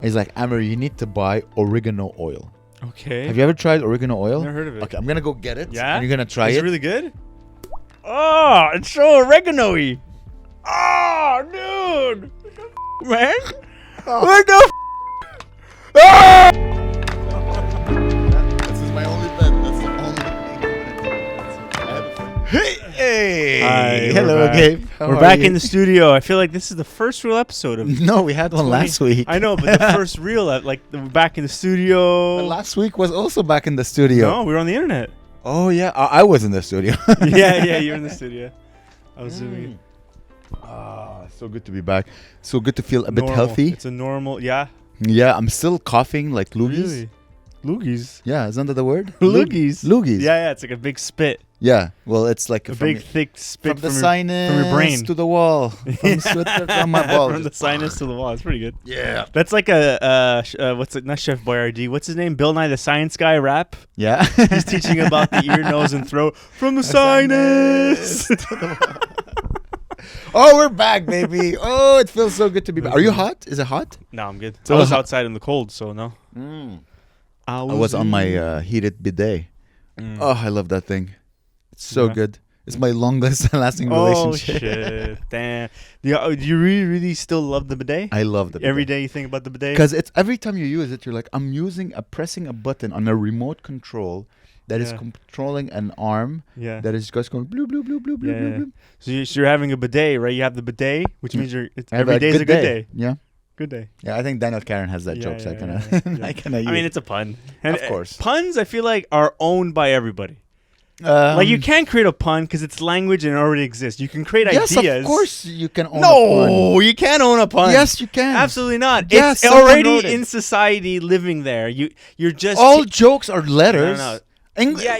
He's like, Amer, you need to buy oregano oil. Okay. Have you ever tried oregano oil? Never heard of it. Okay, I'm gonna go get it. Yeah? And you're gonna try Is it. it really good? Oh, it's so oregano-y. Oh, dude. Man. What the Ah! This is my only bet. That's the only thing. Hey. Hi, Hello, Gabe. We're back in the studio. I feel like this is the first real episode of. No, we had one last week. I know, but the first real, we're back in the studio. But last week was also back in the studio. No, we were on the internet. Oh yeah, I was in the studio. yeah, you're in the studio. I was zooming. So good to be back. So good to feel a bit healthy. It's a normal, yeah. Yeah, I'm still coughing like loogies. Really? Loogies? Yeah, isn't that the word? Loogies. Loogies. Yeah, it's like a big spit. Yeah, well, it's like A big, thick spit from the sinus from your brain. to the wall. From from my balls. From the sinus to the wall. It's pretty good. Yeah. That's like what's it? Not Chef Boyardee. What's his name? Bill Nye the Science Guy rap. Yeah. He's teaching about the ear, nose, and throat from the sinus. Oh, we're back, baby. Oh, it feels so good to be back. Are you hot? Is it hot? No, I'm good. So I was hot. outside in the cold, so no. I was on my heated bidet. Oh, I love that thing. It's so good. It's my longest lasting relationship. Oh, shit. Damn. Do you really still love the bidet? I love the bidet. Every day you think about the bidet? Because it's every time you use it, you're like, I'm pressing a button on a remote control that is controlling an arm that is just going blue, blue, blue, blue, blue, blue, blue. So you're having a bidet, right? You have the bidet, which means every day is a good day. Yeah. Good day. Yeah, I think Daniel Karen has that joke, so I kind of I mean, it's a pun. And of course. Puns, I feel like, are owned by everybody. Like, you can't create a pun because it's language and it already exists. You can create ideas. Yes, of course you can own a pun. No, you can't own a pun. Yes, you can. Absolutely not. Yes, it's already in society living there. You're just... All jokes are letters. No. Yeah.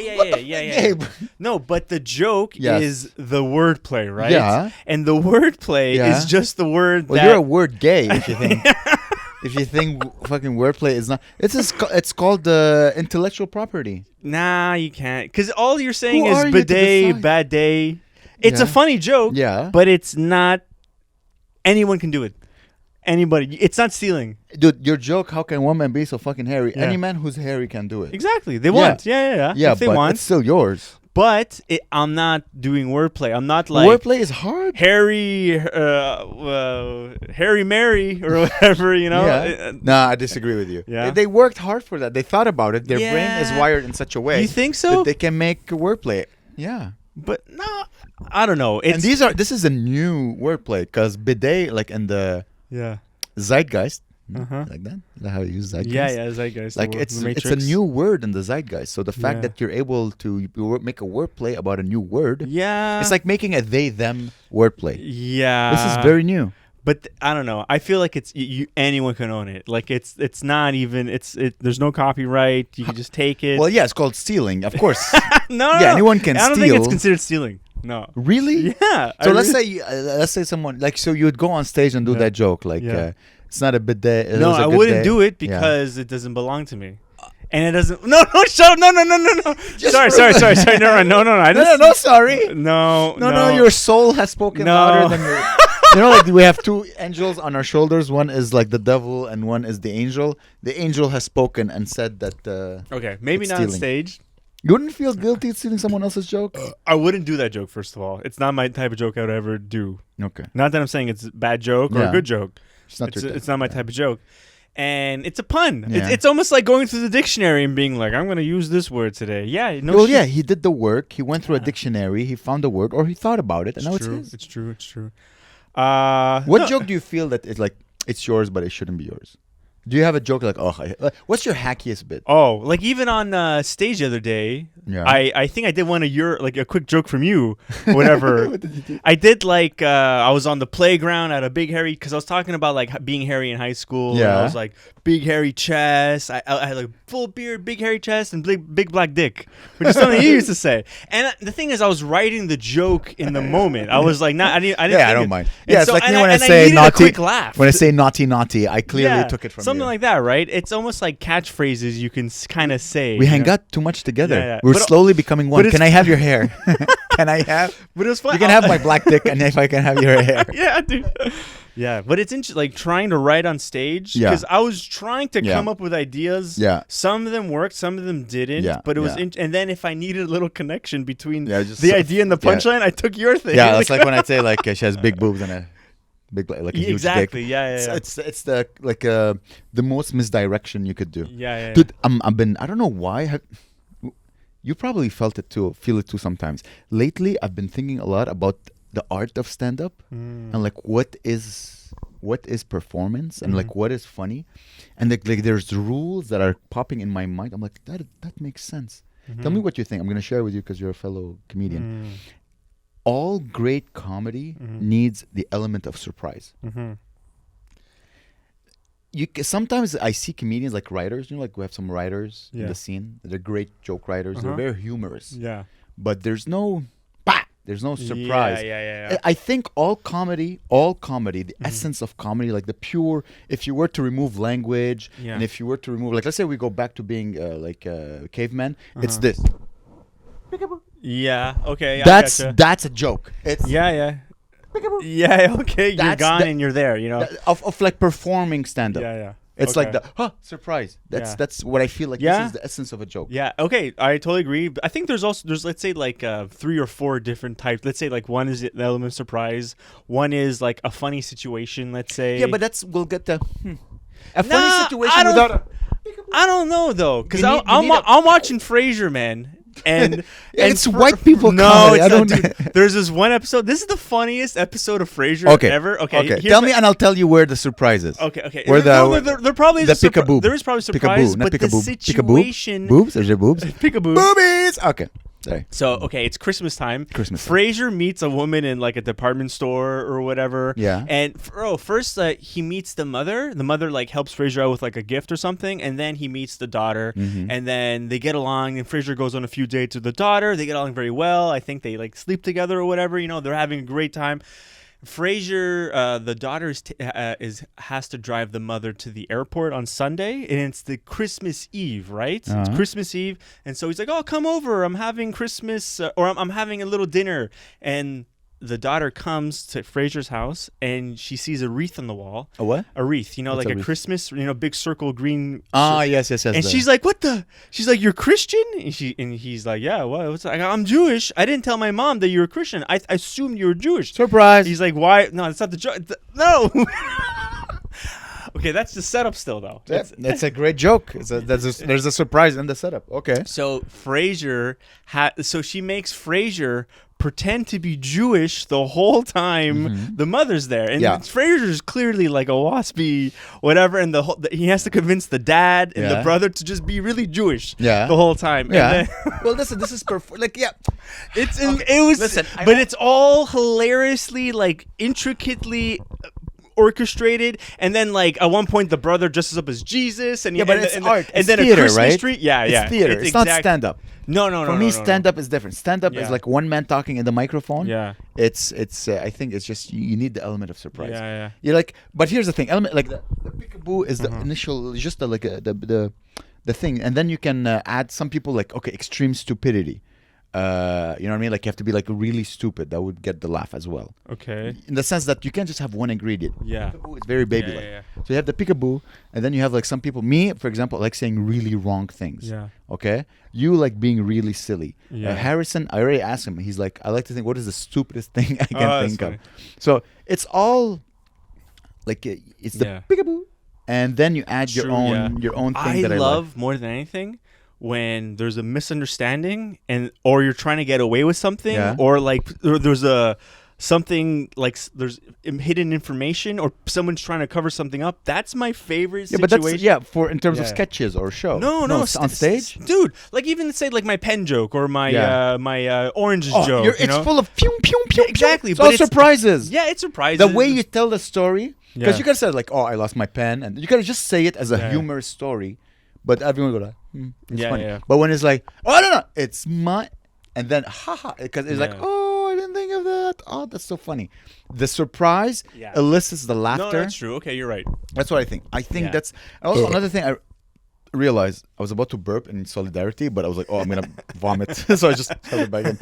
Gabe. No, but the joke is the wordplay, right? Yeah. And the wordplay is just the word you're a word gay if you think... If you think fucking wordplay is not... It's called intellectual property. Nah, you can't. Because all you're saying is bidet, bad day. It's a funny joke, but it's not... Anyone can do it. Anybody. It's not stealing. Dude, your joke, how can one man be so fucking hairy? Any man who's hairy can do it. Exactly. They want. Yeah. Yeah, if they but want. it's still yours. But I'm not doing wordplay. I'm not like... Wordplay is hard. Harry Mary or whatever, you know? Yeah. Nah, I disagree with you. Yeah. They worked hard for that. They thought about it. Their brain is wired in such a way. You think so? That they can make wordplay. Yeah. But no, I don't know. And this is a new wordplay because bidet, like in the zeitgeist, like that? Is that how you use zeitgeist? Yeah, zeitgeist. Like it's a new word in the zeitgeist. So the fact that you're able to make a wordplay about a new word, it's like making a they/them wordplay. Yeah, this is very new. But I don't know. I feel like it's anyone can own it. Like it's not even there's no copyright. You can just take it. Well, yeah, it's called stealing, of course. No, anyone can steal. I don't think it's considered stealing. No. Really? Yeah. So let's say someone like you would go on stage and do that joke like it's not a bidet. No, I wouldn't do it because it doesn't belong to me. And it doesn't. No, shut up! No. Sorry. No. Sorry. No. Your soul has spoken louder than your. You know, like we have two angels on our shoulders. One is like the devil, and one is the angel. The angel has spoken and said that. Okay, maybe not on stage. You wouldn't feel guilty stealing someone else's joke? I wouldn't do that joke. First of all, it's not my type of joke I would ever do. Okay. Not that I'm saying it's a bad joke or a good joke. It's not my type of joke. And it's a pun. Yeah. It's almost like going through the dictionary and being like, I'm going to use this word today. Yeah. No. Well, yeah, he did the work. He went through a dictionary. He found the word or he thought about it. And now it's his. It's true. What joke do you feel that it's yours, but it shouldn't be yours? Do you have a joke like, what's your hackiest bit? Oh, like even on stage the other day, I think I did one of your, like a quick joke from you, whatever. What did you do? I did like, I was on the playground at a big hairy, because I was talking about like being hairy in high school. Yeah. And I was like, big hairy chest. I had like full beard, big hairy chest, and big black dick, which is something you used to say. And the thing is, I was writing the joke in the moment. I was like, I didn't I don't mind. Yeah, it's like when I say naughty. When I say naughty, I clearly took it from something like that, right? It's almost like catchphrases you can kind of say. We hang out too much together. Yeah. We're slowly becoming one. Can I have your hair? Can I have? But it was fun. You can have my black dick, and if I can have your hair. Yeah, dude. Yeah, but it's interesting, like trying to write on stage. Yeah. Because I was trying to come up with ideas. Yeah. Some of them worked, some of them didn't. Yeah. But it was, and then if I needed a little connection between just the idea and the punchline, I took your thing. Yeah, that's like when I say like she has big boobs and a big like a huge exactly. dick. Yeah. It's the like the most misdirection you could do. Yeah. Dude, I don't know why. You probably feel it too sometimes. Lately, I've been thinking a lot about the art of stand-up and like what is performance and like what is funny, and like there's rules that are popping in my mind. I'm like that makes sense. Tell me what you think. I'm gonna share with you because you're a fellow comedian. All great comedy needs the element of surprise. Sometimes I see comedians like writers, like we have some writers in the scene. They're great joke writers. They're very humorous. Yeah. But there's no surprise. Yeah. I think all comedy, the essence of comedy, like the pure, if you were to remove language and if you were to remove, like, let's say we go back to being like cavemen, it's this. Yeah. Okay. That's a joke. It's Yeah. Okay. You're gone and you're there. Of like performing stand-up. Yeah. It's like the surprise. That's what I feel like. This is the essence of a joke. Yeah. Okay. I totally agree. I think there's let's say like 3 or 4 different types. Let's say like one is the element of surprise. One is like a funny situation. Let's say. Yeah, but we'll get to a funny situation without. I don't know though, because I'm watching Frasier, man. And it's white people. No, it's not, dude. There's this one episode. This is the funniest episode of Frasier ever. Okay. Tell me, and I'll tell you where the surprise is. Okay. Where there probably is the peekaboo. There is probably surprise, but the situation. Boobs? Is there boobs? Peekaboo. Boobies. Okay. Sorry. So it's Christmas time. Frasier meets a woman in like a department store or whatever. Yeah. And first he meets the mother. The mother like helps Frasier out with like a gift or something, and then he meets the daughter, and then they get along. And Frasier goes on a few dates with the daughter. They get along very well. I think they like sleep together or whatever. They're having a great time. Frasier, the daughter has to drive the mother to the airport on Sunday, and it's the Christmas Eve, right? It's Christmas Eve, and so he's like, "Oh, come over. I'm having Christmas, or I'm having a little dinner." And the daughter comes to Frasier's house, and she sees a wreath on the wall. A what? A wreath, like a Christmas, big circle green. Yes. And she's like, "What the?" She's like, "You're Christian?" And he's like, "Yeah, well, I'm Jewish. I didn't tell my mom that you were Christian. I assumed you were Jewish." Surprise. He's like, "Why? No, it's not the joke. No." Okay, that's the setup still, though. That's a great joke. There's a surprise in the setup. Okay. So Frasier so she makes Frasier pretend to be Jewish the whole time the mother's there, and Frasier's clearly like a waspy whatever, and he has to convince the dad and the brother to just be really Jewish the whole time. Yeah. Well, this is perfect. Like, yeah, it was. Listen, but it's all hilariously like intricately orchestrated, and then like at one point the brother dresses up as Jesus, and but it's art. And it's then theater, a Christmas right? tree. Yeah, it's theater. It's not stand-up. No. For me, stand-up is different. Stand-up is like one man talking in the microphone. Yeah. It's. I think it's just you need the element of surprise. Yeah. You're like, but here's the thing. Element like the peekaboo is the initial, just the thing, and then you can add some people like extreme stupidity. You know what I mean? Like you have to be like really stupid. That would get the laugh as well. Okay. In the sense that you can't just have one ingredient. Yeah. Peekaboo is very baby-like. Yeah. So you have the peekaboo, and then you have like some people. Me, for example, like saying really wrong things. Yeah. Okay. You like being really silly. Yeah. Harrison, I already asked him. He's like, I like to think, what is the stupidest thing I can think of? Funny. So it's all like it's the peekaboo, and then you add your own thing that I love more than anything. When there's a misunderstanding or you're trying to get away with something, or like there's something like there's hidden information, or someone's trying to cover something up. That's my favorite situation. But that's in terms of sketches or show. No, on stage, dude. Like even say like my pen joke or my my oranges joke. It's full of pew pew pew. Exactly, but it's surprises. Yeah, it's surprises. The way you tell the story, because you could say like, "Oh, I lost my pen," and you could just say it as a humorous story. But everyone go like, it's funny. Yeah. But when it's like, oh no, it's my, and then haha, because it's like, oh, I didn't think of that. Oh, that's so funny. The surprise elicits the laughter. No, that's true. Okay, you're right. That's what I think. I think that's also another thing. I realized I was about to burp in solidarity, but I was like, oh, I'm gonna vomit, so I just held it back in.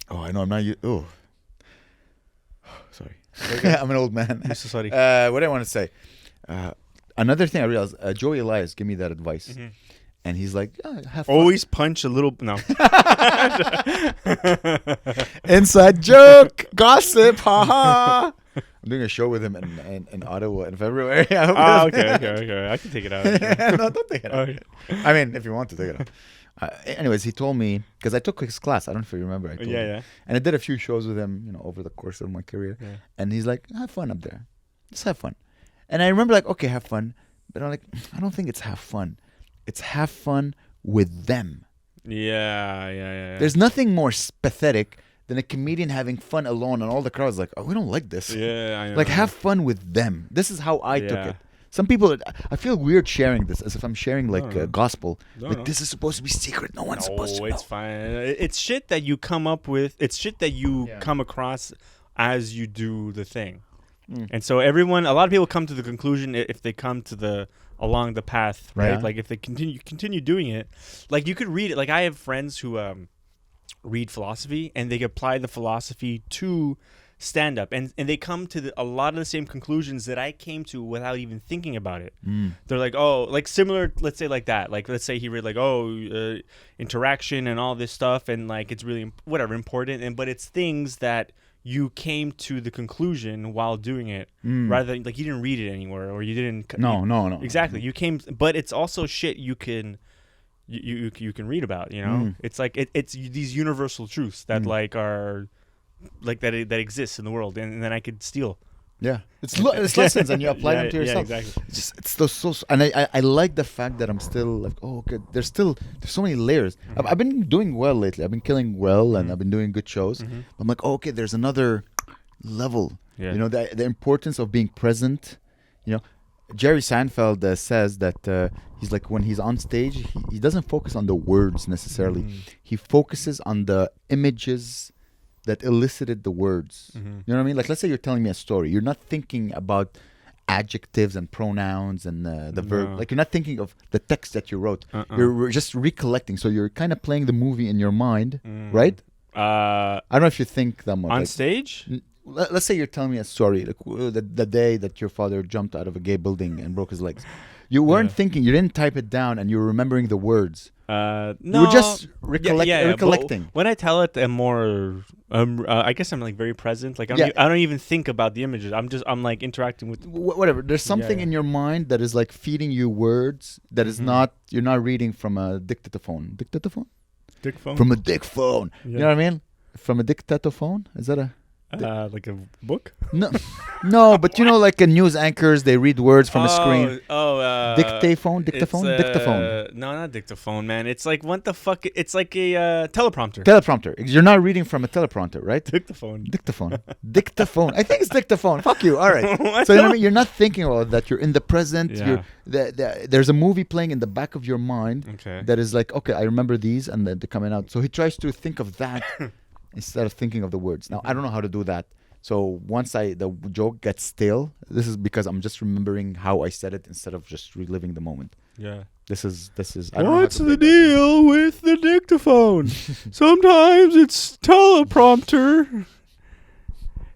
Oh, I know I'm not. Oh, sorry. I'm an old man. I'm so sorry. What do I want to say? Another thing I realized, Joey Elias gave me that advice. Mm-hmm. And he's like, have fun. Always punch a little. No. Inside joke. Gossip. Haha. I'm doing a show with him in Ottawa in February. Okay. I can take it out. No, don't take it out. Okay. I mean, if you want to take it out. Anyways, he told me, because I took his class. I don't know if you remember. I told him. And I did a few shows with him, over the course of my career. Yeah. And he's like, have fun up there. Just have fun. And I remember like, okay, have fun. But I'm like, I don't think it's have fun. It's have fun with them. Yeah. There's nothing more pathetic than a comedian having fun alone and all the crowd's like, oh, we don't like this. Yeah, I know. Like, have fun with them. This is how I took it. Some people, I feel weird sharing this as if I'm sharing like gospel. This is supposed to be secret. No one's supposed to know. It's fine. It's shit that you come up with. It's shit that you come across as you do the thing. And so a lot of people come to the conclusion if they come to along the path, right? Yeah. Like if they continue doing it, like you could read it. Like I have friends who read philosophy and they apply the philosophy to stand up and they come to a lot of the same conclusions that I came to without even thinking about it. They're like, oh, like similar, let's say like that. Like let's say he read like, interaction and all this stuff and like it's really important but it's things that you came to the conclusion while doing it rather than like you didn't read it anywhere or you didn't. No. Exactly. You came, but it's also shit you can read about, It's like it's these universal truths that like are like that exists in the world and then I could steal. Yeah, it's lessons and you apply them to yourself. Yeah, exactly. It's so and I like the fact that I'm still like, oh, okay, there's so many layers. I've been doing well lately. I've been killing well and I've been doing good shows. I'm like, oh, okay, there's another level. Yeah. The importance of being present. Jerry Seinfeld says that he's like when he's on stage, he doesn't focus on the words necessarily. He focuses on the images that elicited the words. You know what I mean? Like, let's say you're telling me a story. You're not thinking about adjectives and pronouns and the verb. Like, you're not thinking of the text that you wrote. You're just recollecting. So you're kind of playing the movie in your mind, right? I don't know if you think that much. On stage? Let's say you're telling me a story, like the day that your father jumped out of a gay building and broke his legs. You weren't thinking. You didn't type it down, and you were remembering the words. No, you were just recollecting. When I tell it, I'm more. I guess I'm like very present. Like I don't even think about the images. I'm like interacting with whatever. There's something in your mind that is like feeding you words that is not. You're not reading from a dictaphone. Dictaphone. From a dick phone. Yeah. You know what I mean? From a dictaphone. Is that a? Like a book? No, but like news anchors, they read words from a screen. Dictaphone. No, not dictaphone, man. It's like what the fuck? It's like a teleprompter. Teleprompter. You're not reading from a teleprompter, right? Dictaphone. Dictaphone. I think it's dictaphone. Fuck you. All right. So you know what I mean? You're not thinking about that. You're in the present. Yeah. There's a movie playing in the back of your mind that is like, okay, I remember these, and then they're coming out. So he tries to think of that. Instead of thinking of the words. Now, I don't know how to do that. So once the joke gets stale, this is because I'm just remembering how I said it instead of just reliving the moment. Yeah. This is. What's the deal with the dictaphone? Sometimes it's teleprompter.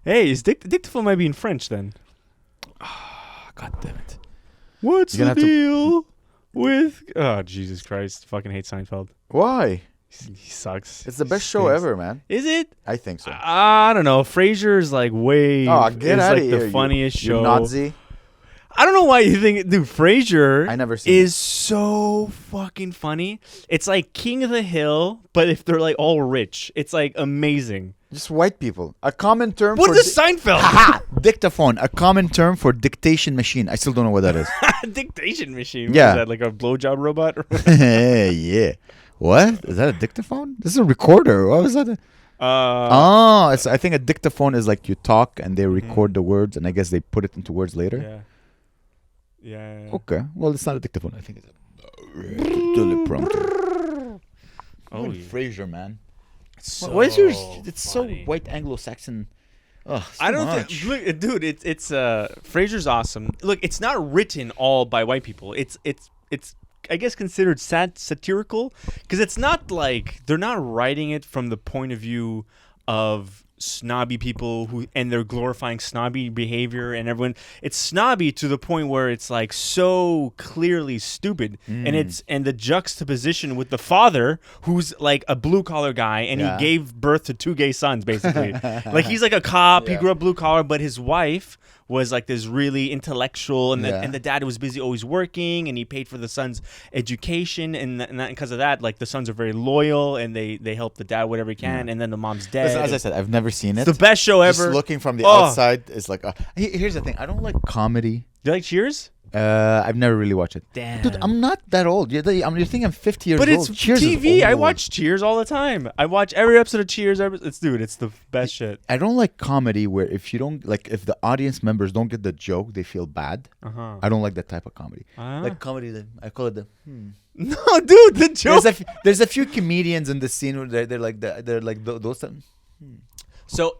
Hey, dictaphone might be in French then. God damn it. What's the deal with... Oh, Jesus Christ. Fucking hate Seinfeld. Why? He sucks. It's the best show ever, man. Is it? I think so. I don't know. Frasier's like way. Oh, get out of here! The funniest show. Nazi. I don't know why you think, dude. Frasier. I never seen is so fucking funny. It's like King of the Hill, but if they're like all rich, it's like amazing. Just white people. A common term. What is Seinfeld? Dictaphone. A common term for dictation machine. I still don't know what that is. Dictation machine. Yeah. What is that, like a blowjob robot? Yeah. What? Is that a dictaphone? This is a recorder. What was that? I think a dictaphone is like you talk and they record the words and I guess they put it into words later. Yeah. Okay. Well, it's not a dictaphone. I think it's a teleprompter. Oh, Frasier, man. What is yours? It's funny. So white Anglo-Saxon. Oh, I don't think, look, dude. It's Frasier's awesome. Look, it's not written all by white people. It's I guess considered satirical because it's not like they're not writing it from the point of view of snobby people and they're glorifying snobby behavior, and everyone, it's snobby to the point where it's like so clearly stupid, and the juxtaposition with the father who's like a blue collar guy, and he gave birth to 2 gay sons basically. Like he's like a cop, he grew up blue collar, but his wife was like this really intellectual, and the dad was busy always working, and he paid for the son's education, and because of that, like the sons are very loyal, and they help the dad whatever he can, and then the mom's dead. Listen, as I said, I've never seen it. It's the best show ever. Just looking from the outside, it's like here's the thing. I don't like comedy. Do you like Cheers? I've never really watched it. Damn. Dude, I'm not that old. You think I'm 50 years old? But it's Cheers TV. I watch Cheers all the time. I watch every episode of Cheers. It's the best shit. I don't like comedy where if the audience members don't get the joke, they feel bad. I don't like that type of comedy. Like comedy, I call it the. No, dude, the joke. There's a few comedians in the scene where they're like those. So,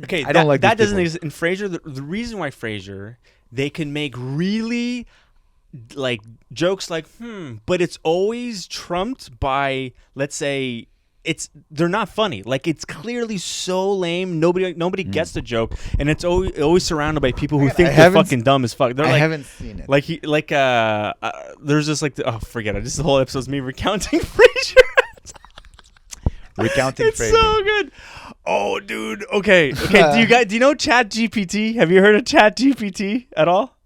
okay, I don't like that. These doesn't people. exist in Frasier. The reason why Frasier, they can make really like jokes like but it's always trumped by, let's say, they're not funny. Like it's clearly so lame. Nobody gets the joke, and it's always surrounded by people who think they're fucking dumb as fuck. I haven't seen it. There's just like forget it. This the whole episode's me recounting Frasier. It's Frasier. so good. Oh, dude. Okay. Do you know Chat GPT? Have you heard of Chat GPT at all?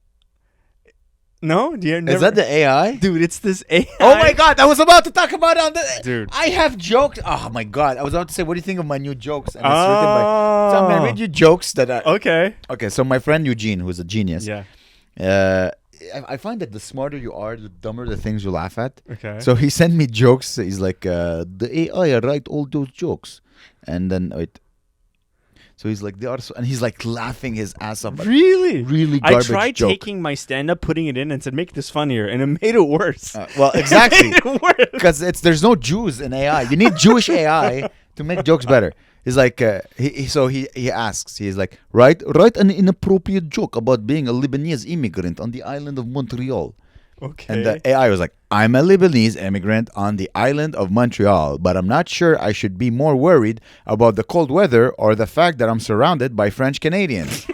No? Is that the AI? Dude, it's this AI. Oh my god, I was about to talk about it. Dude. I have jokes. Oh my god, I was about to say, what do you think of my new jokes? And it's written by. So I'm gonna read you jokes that are. Okay. Okay, so my friend Eugene, who's a genius. Yeah. I find that the smarter you are, the dumber the things you laugh at. Okay. So he sent me jokes. He's like, the AI write all those jokes, and then wait. So he's like, they are, and he's like laughing his ass off. Really? Really I garbage tried joke. taking my stand-up, putting it in, and said, make this funnier, and it made it worse. Well, exactly. It made it worse. Because there's no Jews in AI. You need Jewish AI to make jokes better. He's like, he asks, he's like, write an inappropriate joke about being a Lebanese immigrant on the island of Montreal. Okay. And the AI was like, I'm a Lebanese immigrant on the island of Montreal, but I'm not sure I should be more worried about the cold weather or the fact that I'm surrounded by French Canadians.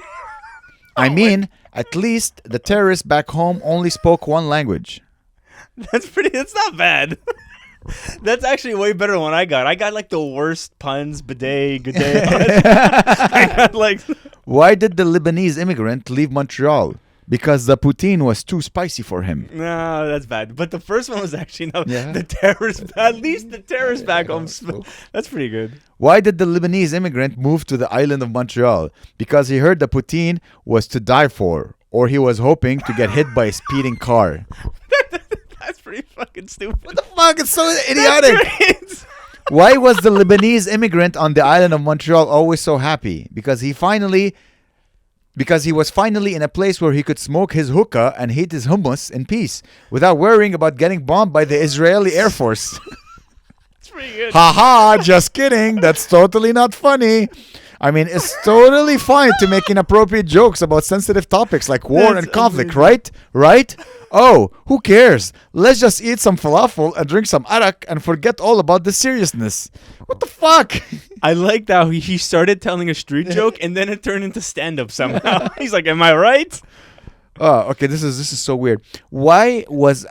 I mean, at least the terrorists back home only spoke one language. That's not bad. That's actually way better than what I got. I got like the worst puns, bidet, good day. I got like. Why did the Lebanese immigrant leave Montreal? Because the poutine was too spicy for him. No, that's bad. But the first one was actually the terrorists. At least the terrorists back home. That's pretty good. Why did the Lebanese immigrant move to the island of Montreal? Because he heard the poutine was to die for, or he was hoping to get hit by a speeding car. That's pretty fucking stupid. What the fuck? It's so idiotic. Why was the Lebanese immigrant on the island of Montreal always so happy? Because he was finally in a place where he could smoke his hookah and eat his hummus in peace without worrying about getting bombed by the Israeli Air Force. That's pretty good. Haha, just kidding. That's totally not funny. I mean, it's totally fine to make inappropriate jokes about sensitive topics like war and conflict, right? Right? Oh, who cares? Let's just eat some falafel and drink some arak and forget all about the seriousness. What the fuck? I like that he started telling a street joke and then it turned into stand-up somehow. He's like, am I right? Oh, okay. This is so weird. Why was...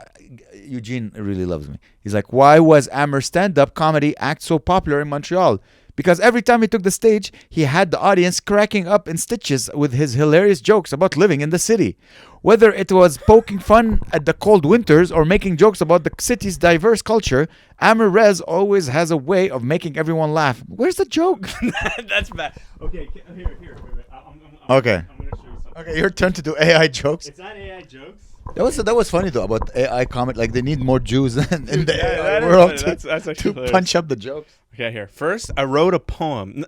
Eugene really loves me. He's like, why was Amer's stand-up comedy act so popular in Montreal? Because every time he took the stage, he had the audience cracking up in stitches with his hilarious jokes about living in the city. Whether it was poking fun at the cold winters or making jokes about the city's diverse culture, Amer Rez always has a way of making everyone laugh. Where's the joke? That's bad. Okay, here. Okay. I'm going to show you something. Okay, your turn to do AI jokes. It's not AI jokes. That was funny though about AI comment. Like they need more Jews in the AI that world is funny. That's actually to hilarious. punch up the jokes. Okay, here. First, I wrote a poem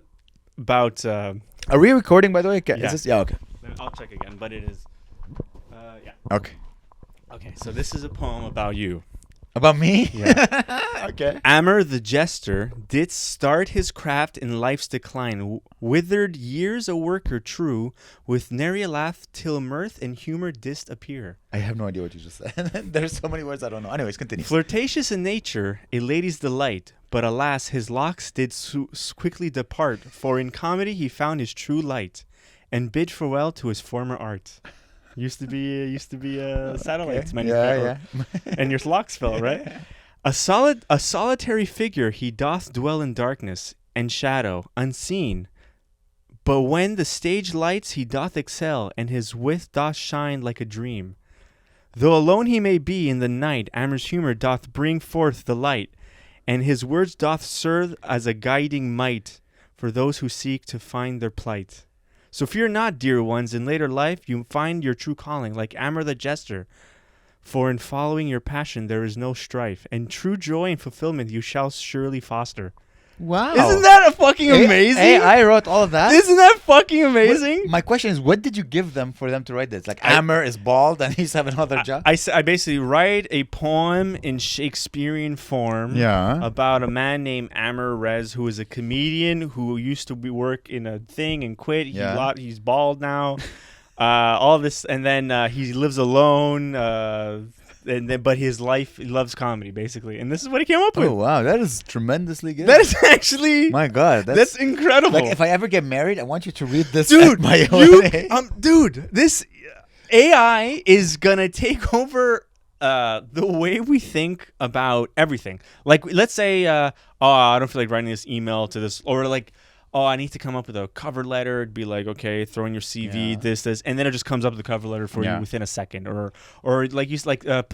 about... Are we recording, by the way? Yeah. Is this? Yeah, okay. I'll check again, but it is... yeah. Okay. Okay, so this is a poem about you. About me? Yeah. Okay. Amer the jester did start his craft in life's decline, withered years a worker true, with nary a laugh till mirth and humor didst appear. I have no idea what you just said. There's so many words I don't know. Anyways, continue. Flirtatious in nature, a lady's delight, But alas, his locks did quickly depart, for in comedy he found his true light, and bid farewell to his former art. Used to be a satellite manufacturer, and your locks fell, right? A solitary figure he doth dwell in darkness and shadow, unseen. But when the stage lights he doth excel, and his wit doth shine like a dream. Though alone he may be in the night, Amer's humor doth bring forth the light, and his words doth serve as a guiding might for those who seek to find their plight. So fear not, dear ones, in later life you find your true calling, like Amer the jester. For in following your passion there is no strife, and true joy and fulfillment you shall surely foster. Wow. Isn't that fucking amazing? Hey, I wrote all of that. Isn't that fucking amazing? My question is, what did you give them for them to write this? Like, Amer is bald and he's having another job? I basically write a poem in Shakespearean form about a man named Amer Rez, who is a comedian who used to work in a thing and quit. He's bald now. All this, and then he lives alone. But his life, he loves comedy, basically, and this is what he came up with. Oh wow, that is tremendously good. That is actually, my God, that's incredible. Like, if I ever get married, I want you to read this. Dude, dude, this AI is gonna take over the way we think about everything. Like, let's say, oh, I don't feel like writing this email to this, or like, oh, I need to come up with a cover letter. It'd be like, okay, throw in your CV, this, and then it just comes up with the cover letter for you within a second, or like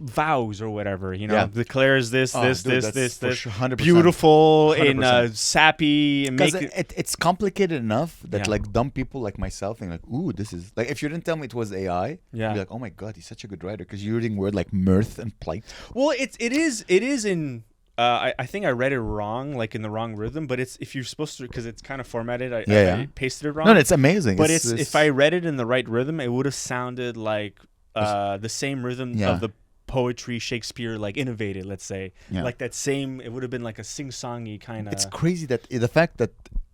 vows or whatever, declares this, 100%. beautiful 100%. In sappy, and because it's complicated enough that like dumb people like myself think like, ooh, this is like, if you didn't tell me it was AI, you'd be like, oh my God, he's such a good writer, because you're using word like mirth and plight. Well, it is in. I think I read it wrong, like in the wrong rhythm, but it's, if you're supposed to, because it's kind of formatted, I pasted it wrong. No, it's amazing. But it's if I read it in the right rhythm, it would have sounded like the same rhythm of the poetry Shakespeare like innovated, let's say. Like that same, it would have been like a sing-songy kind of. It's crazy that the fact that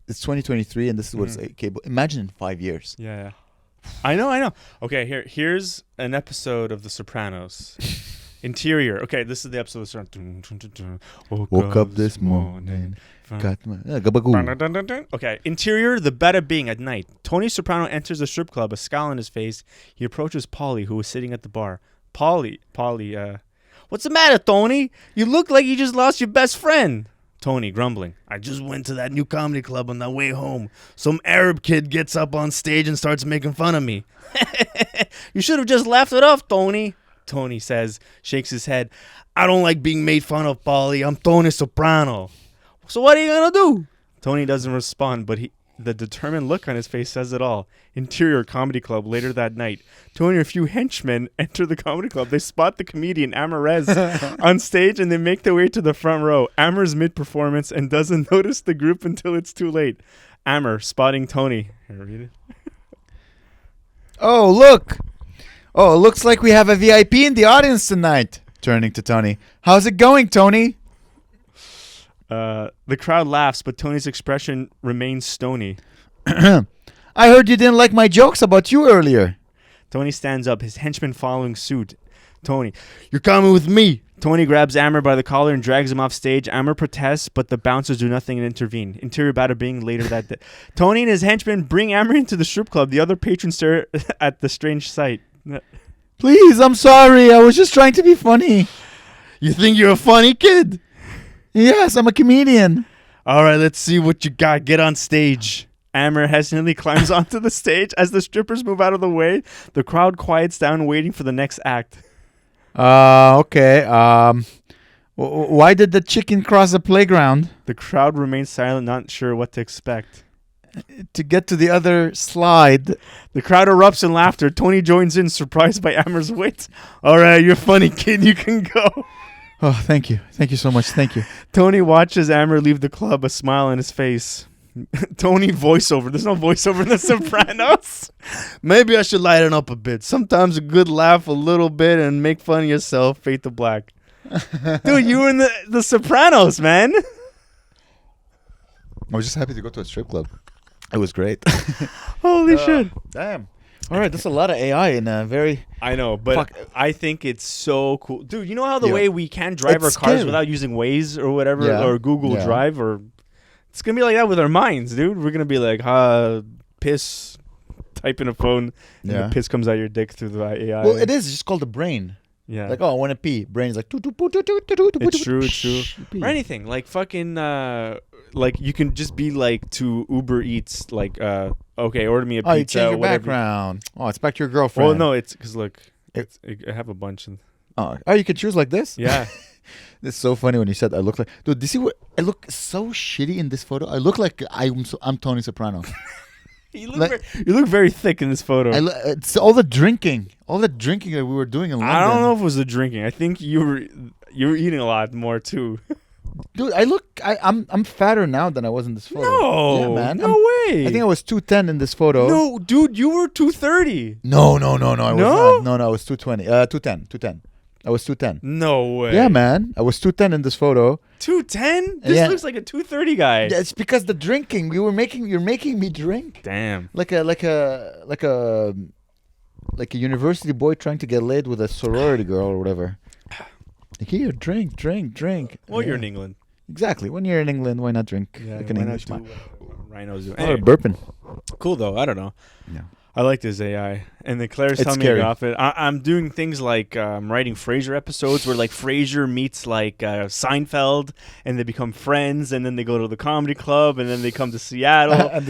it's 2023 and this is what it's capable. Imagine in 5 years. Yeah. I know. Okay, here's an episode of The Sopranos. Interior. Okay, this is the episode. Woke up this morning. Got my gabagoo. Okay, interior, the bada bing at night. Tony Soprano enters the strip club, a scowl on his face. He approaches Paulie, who was sitting at the bar. Paulie, what's the matter, Tony? You look like you just lost your best friend. Tony, grumbling. I just went to that new comedy club on the way home. Some Arab kid gets up on stage and starts making fun of me. You should have just laughed it off, Tony. Tony says, shakes his head. I don't like being made fun of, Paulie. I'm Tony Soprano. So what are you going to do? Tony doesn't respond, but the determined look on his face says it all. Interior comedy club later that night. Tony and a few henchmen enter the comedy club. They spot the comedian Amer Rez on stage, and they make their way to the front row. Amer's mid-performance and doesn't notice the group until it's too late. Amer, spotting Tony. Can I read it? Oh, look. Oh, it looks like we have a VIP in the audience tonight. Turning to Tony. How's it going, Tony? The crowd laughs, but Tony's expression remains stony. I heard you didn't like my jokes about you earlier. Tony stands up, his henchman following suit. Tony, you're coming with me. Tony grabs Amer by the collar and drags him off stage. Amer protests, but the bouncers do nothing and intervene. Interior bada bing later that day. Tony and his henchmen bring Amer into the strip club. The other patrons stare at the strange sight. Please, I'm sorry. I was just trying to be funny. You think you're a funny kid? Yes, I'm a comedian. All right, let's see what you got. Get on stage. Amer hesitantly climbs onto the stage. As the strippers move out of the way, the crowd quiets down, waiting for the next act. Okay. Why did the chicken cross the playground? The crowd remains silent, not sure what to expect. To get to the other slide. The crowd erupts in laughter. Tony joins in, surprised by Amer's wit. All right, you're funny, kid. You can go. Oh, thank you. Thank you so much. Thank you. Tony watches Amer leave the club, a smile on his face. Tony voiceover. There's no voiceover in The Sopranos. Maybe I should lighten up a bit. Sometimes a good laugh a little bit and make fun of yourself. Fade to black. Dude, you were in the Sopranos, man. I was just happy to go to a strip club. It was great. Holy shit. Damn. All right, that's a lot of AI in a very. I know, but Fuck. I think it's so cool, dude. You know how the Yeah. way we can drive It's our cars scary. without using Waze or whatever, Yeah. or Google Yeah. Drive, or it's gonna be like that with our minds, dude. We're gonna be like, piss, type in a phone, and Yeah. the piss comes out your dick through the AI. Well, it is just called the brain. Yeah, Like, oh, I want to pee. Brain is like, it's true, it's true. Pee. Or anything like fucking like you can just be like to Uber Eats like okay, order me a pizza. Oh, you change your whatever. background. Oh, it's back to your girlfriend. Well, no, it's because look, I have a bunch of Oh, you can choose like this? yeah. It's so funny when you said I look like. Dude, do you see what I look so shitty in this photo? I look like I'm Tony Soprano. You Like- look very thick in this photo. It's all the drinking that we were doing in London. I don't know if it was the drinking. I think you were eating a lot more too. Dude. I'm fatter now than I was in this photo. No, yeah, man. no way. I think I was 210 in this photo. No, dude, you were 230. No. I was No? not. No, I was 220. 210. I was 210. No way. Yeah, man. I was 210 in this photo. 210. This Yeah. looks like a 230 guy. Yeah, it's because the drinking. You're making me drink. Damn. Like a university boy trying to get laid with a sorority girl or whatever. Like, here, drink. Well, Yeah. you're in England. Exactly. When you're in England, why not drink Yeah, like an why not Englishman? do what rhinos do? Oh, Anyway, burping. cool though. I don't know. Yeah. I like this AI, and then Claire's It's telling me to scary. get off it. I'm doing things like writing Frasier episodes where like Frasier meets like Seinfeld, and they become friends, and then they go to the comedy club, and then they come to Seattle. and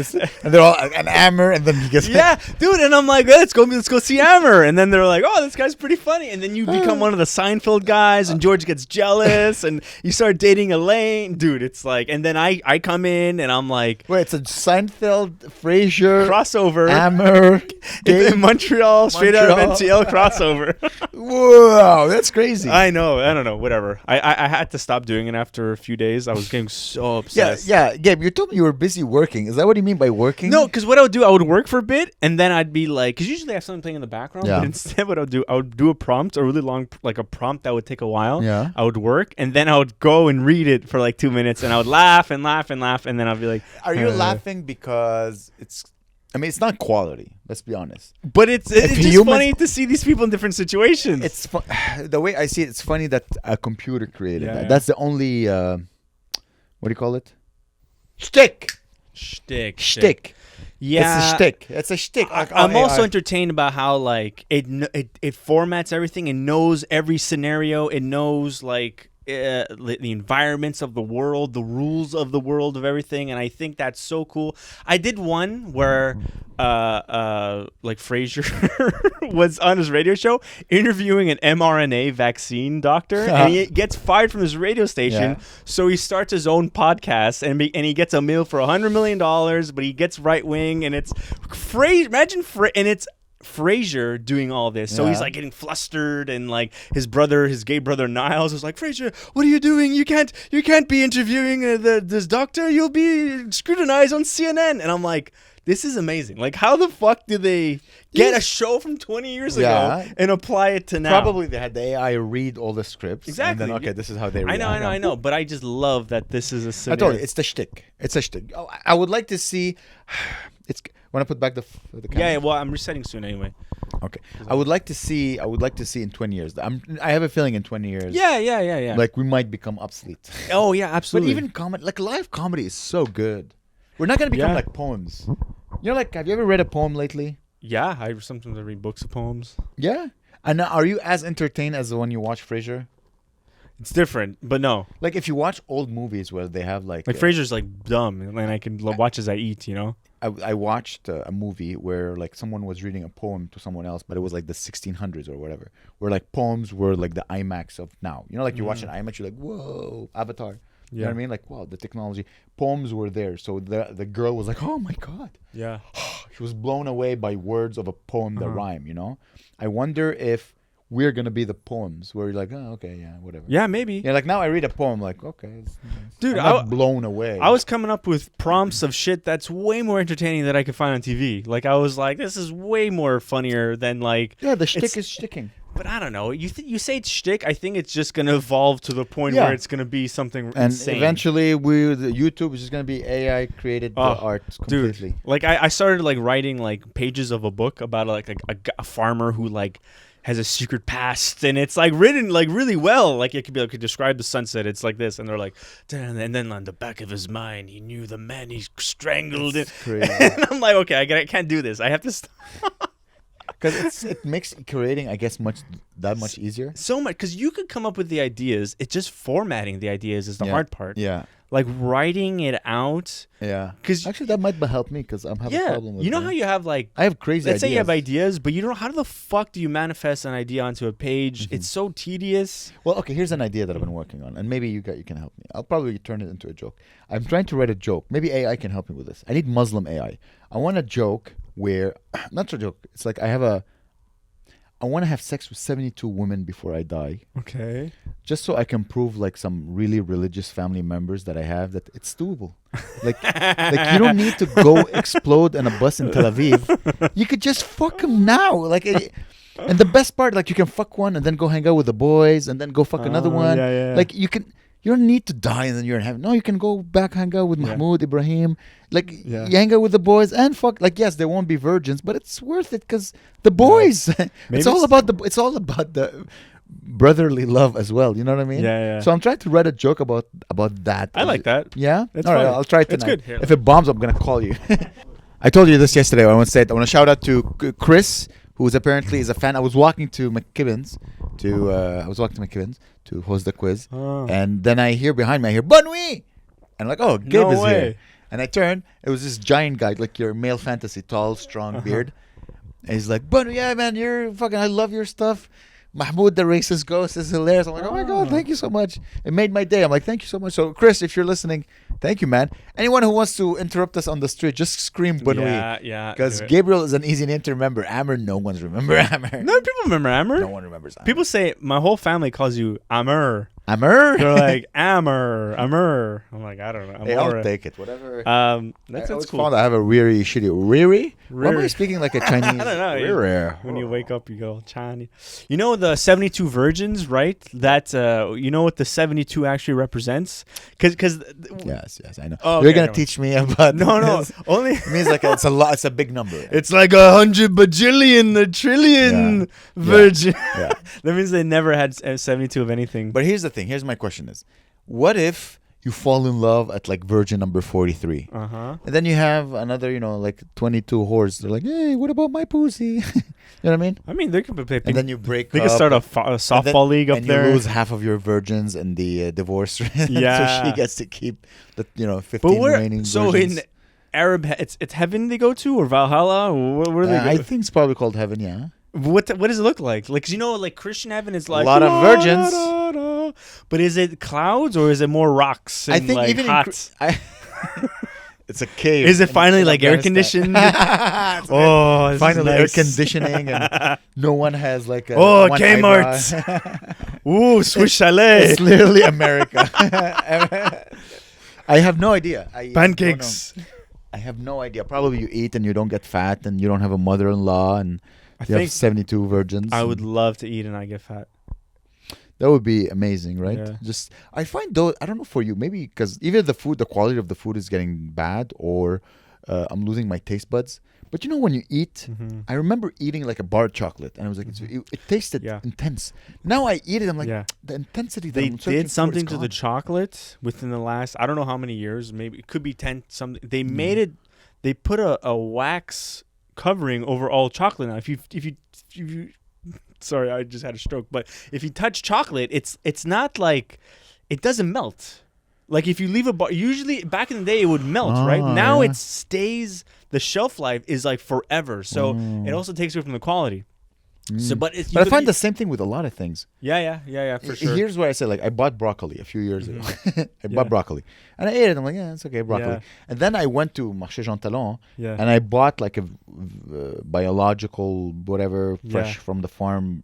they're all an Amer, and then he gets Yeah, dude, and I'm like, let's go see Amer, and then they're like, oh, this guy's pretty funny, and then you become one of the Seinfeld guys, and George gets jealous, and you start dating Elaine, dude. It's like, and then I come in, and I'm like, Wait, it's a Seinfeld, Frasier, crossover, Amer, in Montreal, straight out of Montreal. NTL crossover. Whoa, that's crazy. I know, I don't know, whatever. I had to stop doing it after a few days. I was getting so obsessed. Yeah, Gabe, you told me you were busy working. Is that what you mean by working? No, because what I would do, I would work for a bit, and then I'd be like, because usually I have something playing in the background, Yeah. but instead what I would do a prompt, a really long, like a prompt that would take a while. Yeah. I would work, and then I would go and read it for like 2 minutes, and I would laugh and laugh and laugh, and then I'd be like, Are you laughing because it's not quality, let's be honest. but it's just humans- funny to see these people in different situations. It's the way I see it, it's funny that a computer created Yeah, that. yeah. That's the only what do you call it? Shtick. Shtick. Yeah. It's a shtick. It's a shtick. I'm also entertained about how like it formats everything. It knows every scenario. It knows like the environments of the world, the rules of the world, of everything, and I think that's so cool. I did one where like Frasier was on his radio show interviewing an mRNA vaccine doctor, and he gets fired from his radio station, Yeah. so he starts his own podcast, and he gets a meal for $100 million, but he gets right wing, and it's and it's Frasier doing all this, so he's Yeah. like getting flustered, and like his gay brother Niles is like, Frasier, what are you doing? You can't be interviewing this doctor. You'll be scrutinized on CNN. And I'm like, this is amazing. Like, how the fuck do they get a show from 20 years ago and apply it to now? Probably they had the AI read all the scripts. Exactly. And then, okay, this is how they read. I know. But I just love that this is a I scenario. told you, it's the shtick. It's a shtick. Oh, I would like to see. It's. Want to put back the camera? Yeah, well, I'm resetting soon anyway. Okay. I would like to see in 20 years. I have a feeling in 20 years. Yeah. Like we might become obsolete. Oh yeah, But absolutely. even comedy, like live comedy, is so good. We're not gonna become Yeah. like poems. You know, like have you ever read a poem lately? yeah, I sometimes read books of poems. Yeah. And now, are you as entertained as the one you watch Frasier? It's different, but no. Like if you watch old movies where they have like Frasier's like dumb, and I can watch as I eat. You know. I watched a movie where like someone was reading a poem to someone else, but it was like the 1600s or whatever, where like poems were like the IMAX of now. You know, like you watch an IMAX, you're like, whoa, Avatar. You know what I mean? Like, wow, the technology. Poems were there, so the girl was like, oh my god. Yeah. She was blown away by words of a poem that rhyme. You know, I wonder if we're gonna be the poems where you're like, oh, okay, yeah, whatever. Yeah, maybe. Yeah, like now I read a poem, like, okay, it's nice. Dude, I'm not blown away. I was coming up with prompts of shit that's way more entertaining than I could find on TV. Like I was like, this is way more funnier than like. Yeah, the shtick It's- is sticking. But I don't know. You say it's shtick. I think it's just gonna evolve to the point Yeah. where it's gonna be something And insane. eventually, YouTube is just gonna be AI created the art completely. Dude, like I started like writing like pages of a book about like a farmer who like has a secret past, and it's like written like really well. Like it could be like, describe the sunset. It's like this, and they're like, and then on the back of his mind, he knew the man he strangled. Crazy. And I'm like, okay, I can't do this. I have to. Because it makes creating, I guess, much easier. So much, because you could come up with the ideas. It's just formatting the ideas is the hard part. Yeah. Like writing it out. Yeah. 'Cause actually, that might help me because I'm having a problem with it. You know how you have like, I have crazy let's ideas. say you have ideas, but you don't know how the fuck do you manifest an idea onto a page? It's so tedious. Well, okay, here's an idea that I've been working on, and maybe you can help me. I'll probably turn it into a joke. I'm trying to write a joke. Maybe AI can help me with this. I need Muslim AI. I want a joke where, not a joke. It's like I want to have sex with 72 women before I die, Okay. just so I can prove like some really religious family members that I have that it's doable. Like you don't need to go explode in a bus in Tel Aviv. You could just fuck them now. And the best part, like you can fuck one and then go hang out with the boys and then go fuck another one. Yeah. Like you don't need to die and then you're in heaven. No, you can go back hang out with Mahmoud, Ibrahim. Like you hang out with the boys and fuck. Like yes, they won't be virgins, but it's worth it because the boys. It's all about the brotherly love as well. You know what I mean? Yeah. So I'm trying to write a joke about that. I like that. Yeah. It's all right, funny. I'll try it It's tonight. good. Here, If it bombs, I'm gonna call you. I told you this yesterday. I want to shout out to Chris, who apparently is a fan. I was walking to McKibben's to host the quiz, and then I hear behind me, Bonne Nuit, and I'm like, oh, Gabe is here. And I turn, it was this giant guy, like your male fantasy, tall, strong beard. And he's like, Bonne Nuit, yeah, man, I love your stuff. Mahmoud, the racist ghost, is hilarious. I'm like, oh my God, thank you so much. It made my day. I'm like, thank you so much. So, Chris, if you're listening, thank you, man. Anyone who wants to interrupt us on the street, just scream Bonne Nuit. Yeah. Because Gabriel is an easy name to remember. Amer, no one's remember Amer. No, people remember Amer. No one remembers Amer. People say, my whole family calls you Amer. Amer? They're like, Amer. I'm like, I don't know. Hey, I'll take it. Whatever. That's cool. I have a weary, shitty. Riri? Why am I speaking like a Chinese? I don't know. Riri. When you wake up, you go, Chinese. You know the 72 virgins, right? That, you know what the 72 actually represents? Because Yes, I know. Oh, You're okay, going to no. teach me about No. this. Only It means like it's a lot. It's a big number. it's like 100 bajillion, a trillion virgin. Yeah. That means they never had 72 of anything. But here's the thing. Here's my question is, what if you fall in love at like virgin number 43? Uh-huh. And then you have another, like 22 whores. They're like, hey, what about my pussy? You know what I mean? I mean, they could play. And then you break They up. could start a softball league up and there. you lose half of your virgins in the divorce. Yeah. So she gets to keep the 15 But remaining virgins. in Arab, it's heaven they go to or Valhalla? Where do they go? I think it's probably called heaven, yeah. What does it look like? Like, 'cause like Christian heaven is like A lot of virgins. But is it clouds or is it more rocks? And I think like even hot? it's a cave. Is it in finally like air Afghanistan. conditioned? Oh, this finally is air nice. conditioning and no one has like a Oh, one Kmart. eyebrow. Ooh, Swiss chalet. It's literally America. I have no idea. Pancakes. I have no idea. Probably you eat and you don't get fat and you don't have a mother-in-law and you have 72 virgins. I would love to eat and not get fat. That would be amazing, right? Yeah. I find though, I don't know for you, maybe because either the quality of the food is getting bad or I'm losing my taste buds. But when you eat, I remember eating like a bar of chocolate and I was like, it tasted intense. Now I eat it, I'm like, the intensity that they I'm searching did something for is to the gone. chocolate within the last, I don't know how many years, maybe it could be 10 something. They made it, they put a wax covering over all chocolate now. If you sorry, I just had a stroke, but if you touch chocolate, it's not like, it doesn't melt. Like if you leave a bar, usually back in the day it would melt, right? Now it stays, the shelf life is like forever. So it also takes away from the quality. So, but I find the same thing with a lot of things. Yeah, for sure. Here's where I say, like, I bought broccoli a few years ago. I bought Yeah. broccoli. And I ate it. I'm like, yeah, it's okay, broccoli. Yeah. And then I went to Marché Jean Talon Yeah. and I bought like a biological, whatever, fresh from the farm.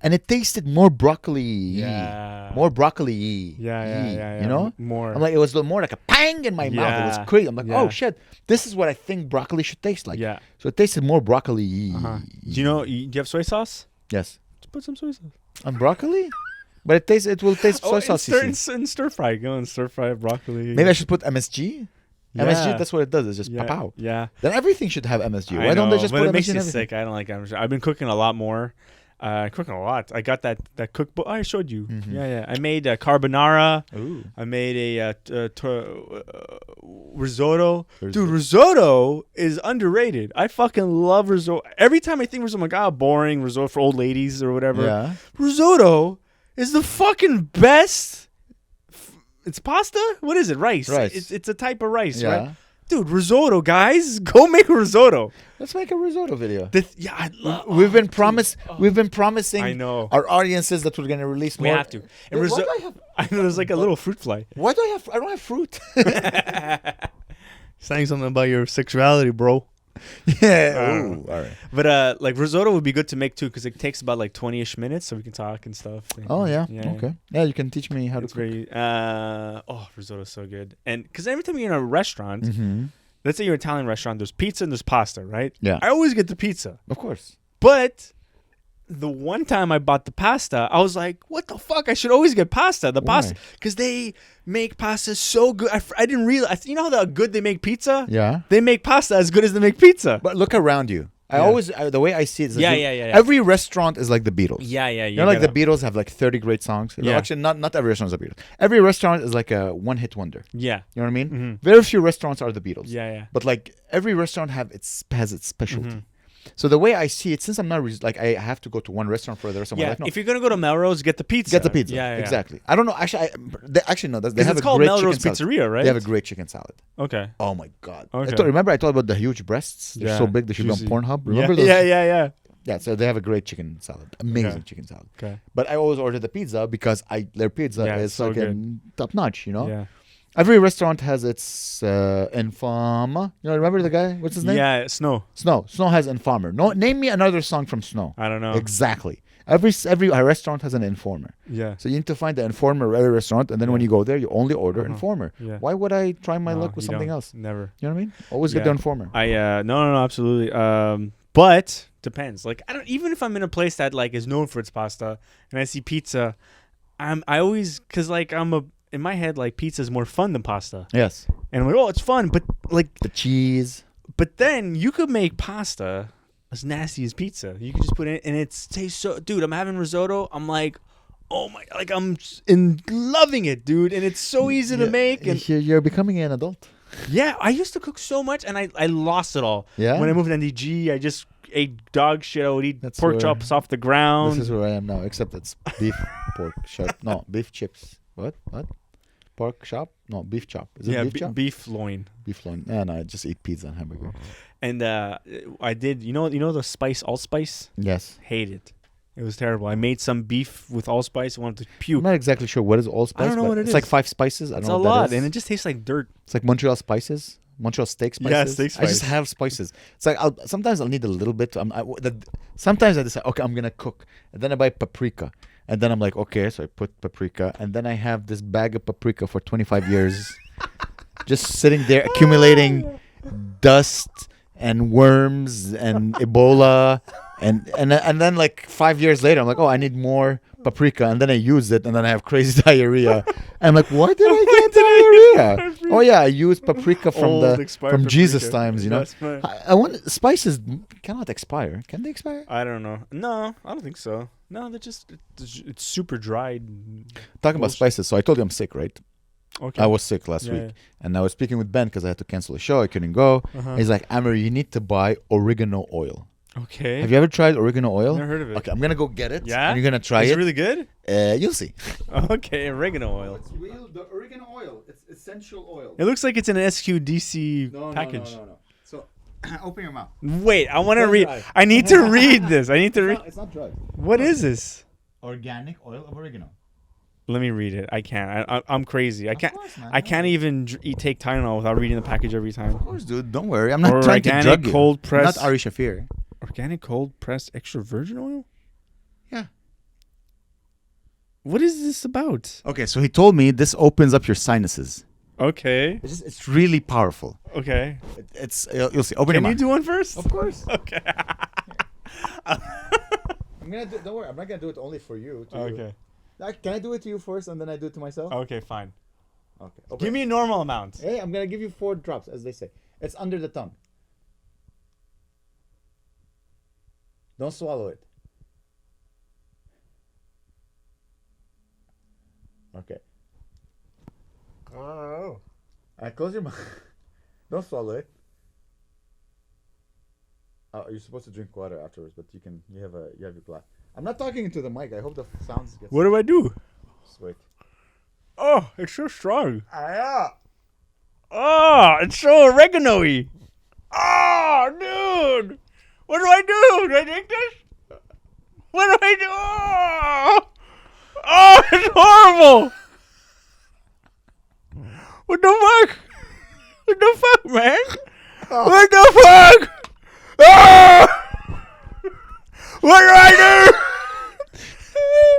And it tasted more broccoli. Yeah. More broccoli. Yeah. You know? More. I'm like, it was more like a pang in my mouth. It Yeah. was crazy. I'm like, Yeah. oh shit, this is what I think broccoli should taste like. Yeah. So it tasted more broccoli. Do you have soy sauce? Yes. put some soy sauce. On broccoli? But it will taste soy sauce. In stir fry. Go and stir fry broccoli. Maybe I should put MSG. Yeah. MSG, that's what it does. It's just pow. Yeah. Then everything should have MSG. Why I don't know, they just but put it MSG makes in you everything? sick. I don't like MSG. I've been cooking a lot more. Cooking a lot. I got that cookbook. I showed you. Mm-hmm. Yeah. I made carbonara. Ooh. I made a risotto. Dude, risotto is underrated. I fucking love risotto. Every time I think risotto, I'm like, boring risotto for old ladies or whatever. Yeah. Risotto is the fucking best. It's pasta? What is it? Rice. It's a type of rice, right? Dude, risotto, guys. Go make a risotto. Let's make a risotto video. I love. We've been promising. I know. Our audiences that we're gonna release more. We have to. And I know there's like a little fruit fly. Why do I have? I don't have fruit. Saying something about your sexuality, bro. Yeah. Ooh, all right. But like risotto would be good to make too, because it takes about like 20-ish minutes, so we can talk and stuff. Oh yeah. Okay. Yeah, you can teach me how to cook. Great. Risotto's so good. And because every time you're in a restaurant, Mm-hmm. let's say you're an Italian restaurant, there's pizza and there's pasta, right? Yeah. I always get the pizza. Of course. But the one time I bought the pasta, I was like, what the fuck? I should always get pasta. Pasta. Because they make pasta so good. I didn't realize. You know how good they make pizza? Yeah. They make pasta as good as they make pizza. But look around you. The way I see it is Yeah. Every restaurant is like the Beatles. Yeah. You know, like the Beatles have like 30 great songs. Yeah. Actually, not every restaurant is the Beatles. Every restaurant is like a one-hit wonder. Yeah. You know what I mean? Mm-hmm. Very few restaurants are the Beatles. Yeah. But like every restaurant has its specialty. Mm-hmm. So the way I see it, since I'm not I have to go to one restaurant for the rest of my life. No. If you're gonna go to Melrose, get the pizza. Get the pizza. Yeah. Exactly. I don't know. Actually, no. They have It's a called great Melrose chicken salad. Pizzeria, right? They have a great chicken salad. Okay. Oh my god. Okay. Remember I told you about the huge breasts? They're so big they should be on Juicy. Pornhub. Remember those? Yeah. Yeah. So they have a great chicken salad. Amazing chicken salad. Okay. But I always order the pizza because their pizza is so fucking top notch. You know. Yeah. Every restaurant has its Infama. You know, remember the guy? What's his name? Yeah, Snow. Snow has Informer. No, name me another song from Snow. I don't know. Exactly. Every restaurant has an informer. Yeah. So you need to find the informer at every restaurant, and then when you go there, you only order informer. Yeah. Why would I try my luck with you something don't. else? Never. You know what I mean? Always get the informer. No, absolutely. But depends. Like even if I'm in a place that like is known for its pasta and I see pizza, I always because like in my head like pizza is more fun than pasta. Yes. And I'm like, it's fun, but like the cheese. But then you could make pasta as nasty as pizza. You can just put it in, and it tastes so. Dude, I'm having risotto. I'm like, oh my, like I'm loving it, dude. And it's so easy to make. And you're becoming an adult. Yeah, I used to cook so much, and I lost it all. Yeah. When I moved to NDG, I just ate dog shit. I would eat pork chops off the ground. This is where I am now, except it's beef pork chop. No, beef chips. What? Pork chop? No, beef chop. Is it beef chop? Beef loin. Beef loin. No, I just eat pizza and hamburger. And I did. You know the allspice. Yes. Hate it. It was terrible. I made some beef with allspice. I wanted to puke. I'm not exactly sure what is allspice. I don't know what it is. It's like 5 spices. I don't know what that a lot, is. and it just tastes like dirt. It's like Montreal spices. Montreal steak spices. Yeah, steak spice. I just have spices. It's like sometimes I'll need a little bit. Sometimes I decide, okay, I'm gonna cook, and then I buy paprika, and then I'm like, okay, so I put paprika, and then I have this bag of paprika for 25 years, just sitting there accumulating dust and worms and Ebola, and then like 5 years later, I'm like, oh, I need more paprika, and then I use it, and then I have crazy diarrhea. I'm like, why did I get diarrhea? Oh yeah, I used paprika from Jesus times, you know. I want spices cannot expire. Can they expire? I don't know. No, I don't think so. No, they're just it's super dried. Talking about spices, so I told you I'm sick, right? Okay. I was sick last week, and I was speaking with Ben because I had to cancel a show. I couldn't go. He's like, Amer, you need to buy oregano oil. Okay. Have you ever tried oregano oil? Never heard of it. Okay, I'm gonna go get it. Yeah. And you're gonna try it. Is it really good? You'll see. Okay, oregano oil. It's real. The oregano oil. It's essential oil. It looks like it's in an SQDC package. No. So, open your mouth. Wait, I want to read. I need to read this. I need to read. It's not drugs. What is this? Organic oil of oregano. Let me read it. I can't. I'm crazy. I can't. Course, man. I can't even take Tylenol without reading the package every time. Of course, dude. Don't worry. I'm not trying to drug you. Cold press. I'm not Ari Shafir. Organic cold pressed extra virgin oil? Yeah. What is this about? Okay, so he told me this opens up your sinuses. Okay. It's really powerful. Okay. You'll see. Open your mouth. Can you do one first? Of course. Okay. I'm gonna do. Don't worry. I'm not gonna do it only for you. To you. Okay. Can I do it to you first, and then I do it to myself? Okay, fine. Okay. Give me a normal amount. Hey, I'm gonna give you 4 drops, as they say. It's under the tongue. Don't swallow it. Okay. Oh. Close your mouth. Don't swallow it. Oh, you're supposed to drink water afterwards, but you have your glass. I'm not talking into the mic. I hope the sounds get. What do I do? Just wait. Oh, it's so strong. Yeah. Oh, it's so oregano-y. Oh, dude. What do I do? Do I drink this? What do I do? Oh, it's horrible. What the fuck? What the fuck, man? Oh. What the fuck? Oh! What do I do?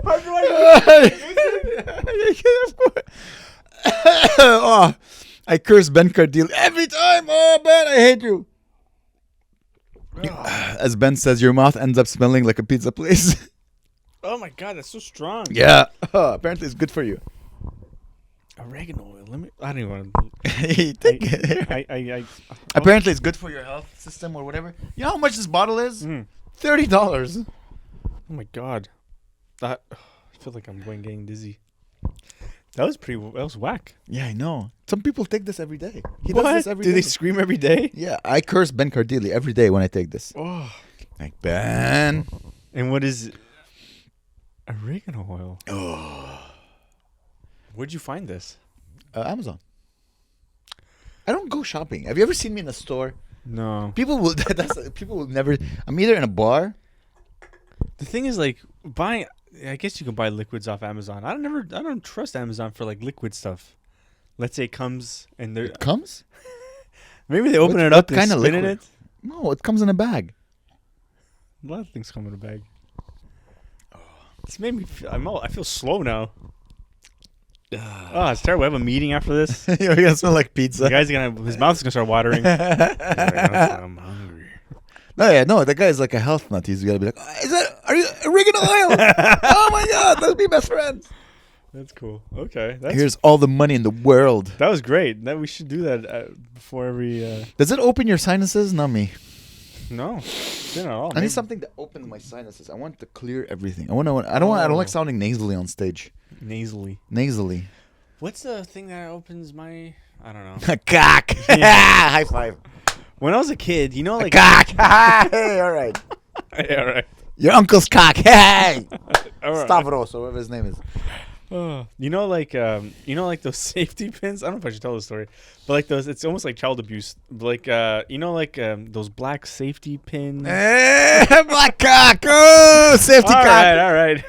How do I do? Oh, I curse Ben Cardile every time. Oh, Ben, I hate you. As Ben says, your mouth ends up smelling like a pizza place. Oh my god, that's so strong. Yeah. Apparently, it's good for you. Oregano oil. I don't even want Take it. Apparently, it's good for your health system or whatever. You know how much this bottle is? $30. Oh my god. I feel like I'm getting dizzy. That was whack. Yeah, I know. Some people take this every day. He What? does this every Do day. they scream every day? Yeah, I curse Ben Cardile every day when I take this. Oh. Like, Ben. And what is oregano oil? Oh. Where'd you find this? Amazon. I don't go shopping. Have you ever seen me in a store? No. People will never. I'm either in a bar. The thing is, like, buying. I guess you can buy liquids off Amazon. I don't trust Amazon for like liquid stuff. Let's say it comes and It comes? maybe they open it up and kind of spin in liquid? it. No, it comes in a bag. A lot of things come in a bag. It's made me. I feel slow now. Oh, it's terrible. I have a meeting after this. You're gonna smell like pizza. The guy's his mouth's gonna start watering. I'm hungry. No, that guy is like a health nut. He's gonna be like, are you oregano oil? Oh my god, let's be best friends. That's cool. Okay, Here's all the money in the world. that was great. That we should do that before every. Does it open your sinuses? Not me. No, not at all. I need something that opens my sinuses. I want to clear everything. I don't like sounding nasally on stage. Nasally. What's the thing that opens my? I don't know. Cock. High five. When I was a kid, like cock. Hey, all right. Yeah, right. Your uncle's cock. Hey. All right. Stavros, or whatever his name is. Like those safety pins. I don't know if I should tell the story, but like those, it's almost like child abuse. Like those black safety pins. Black cock. Oh, safety cock. All right.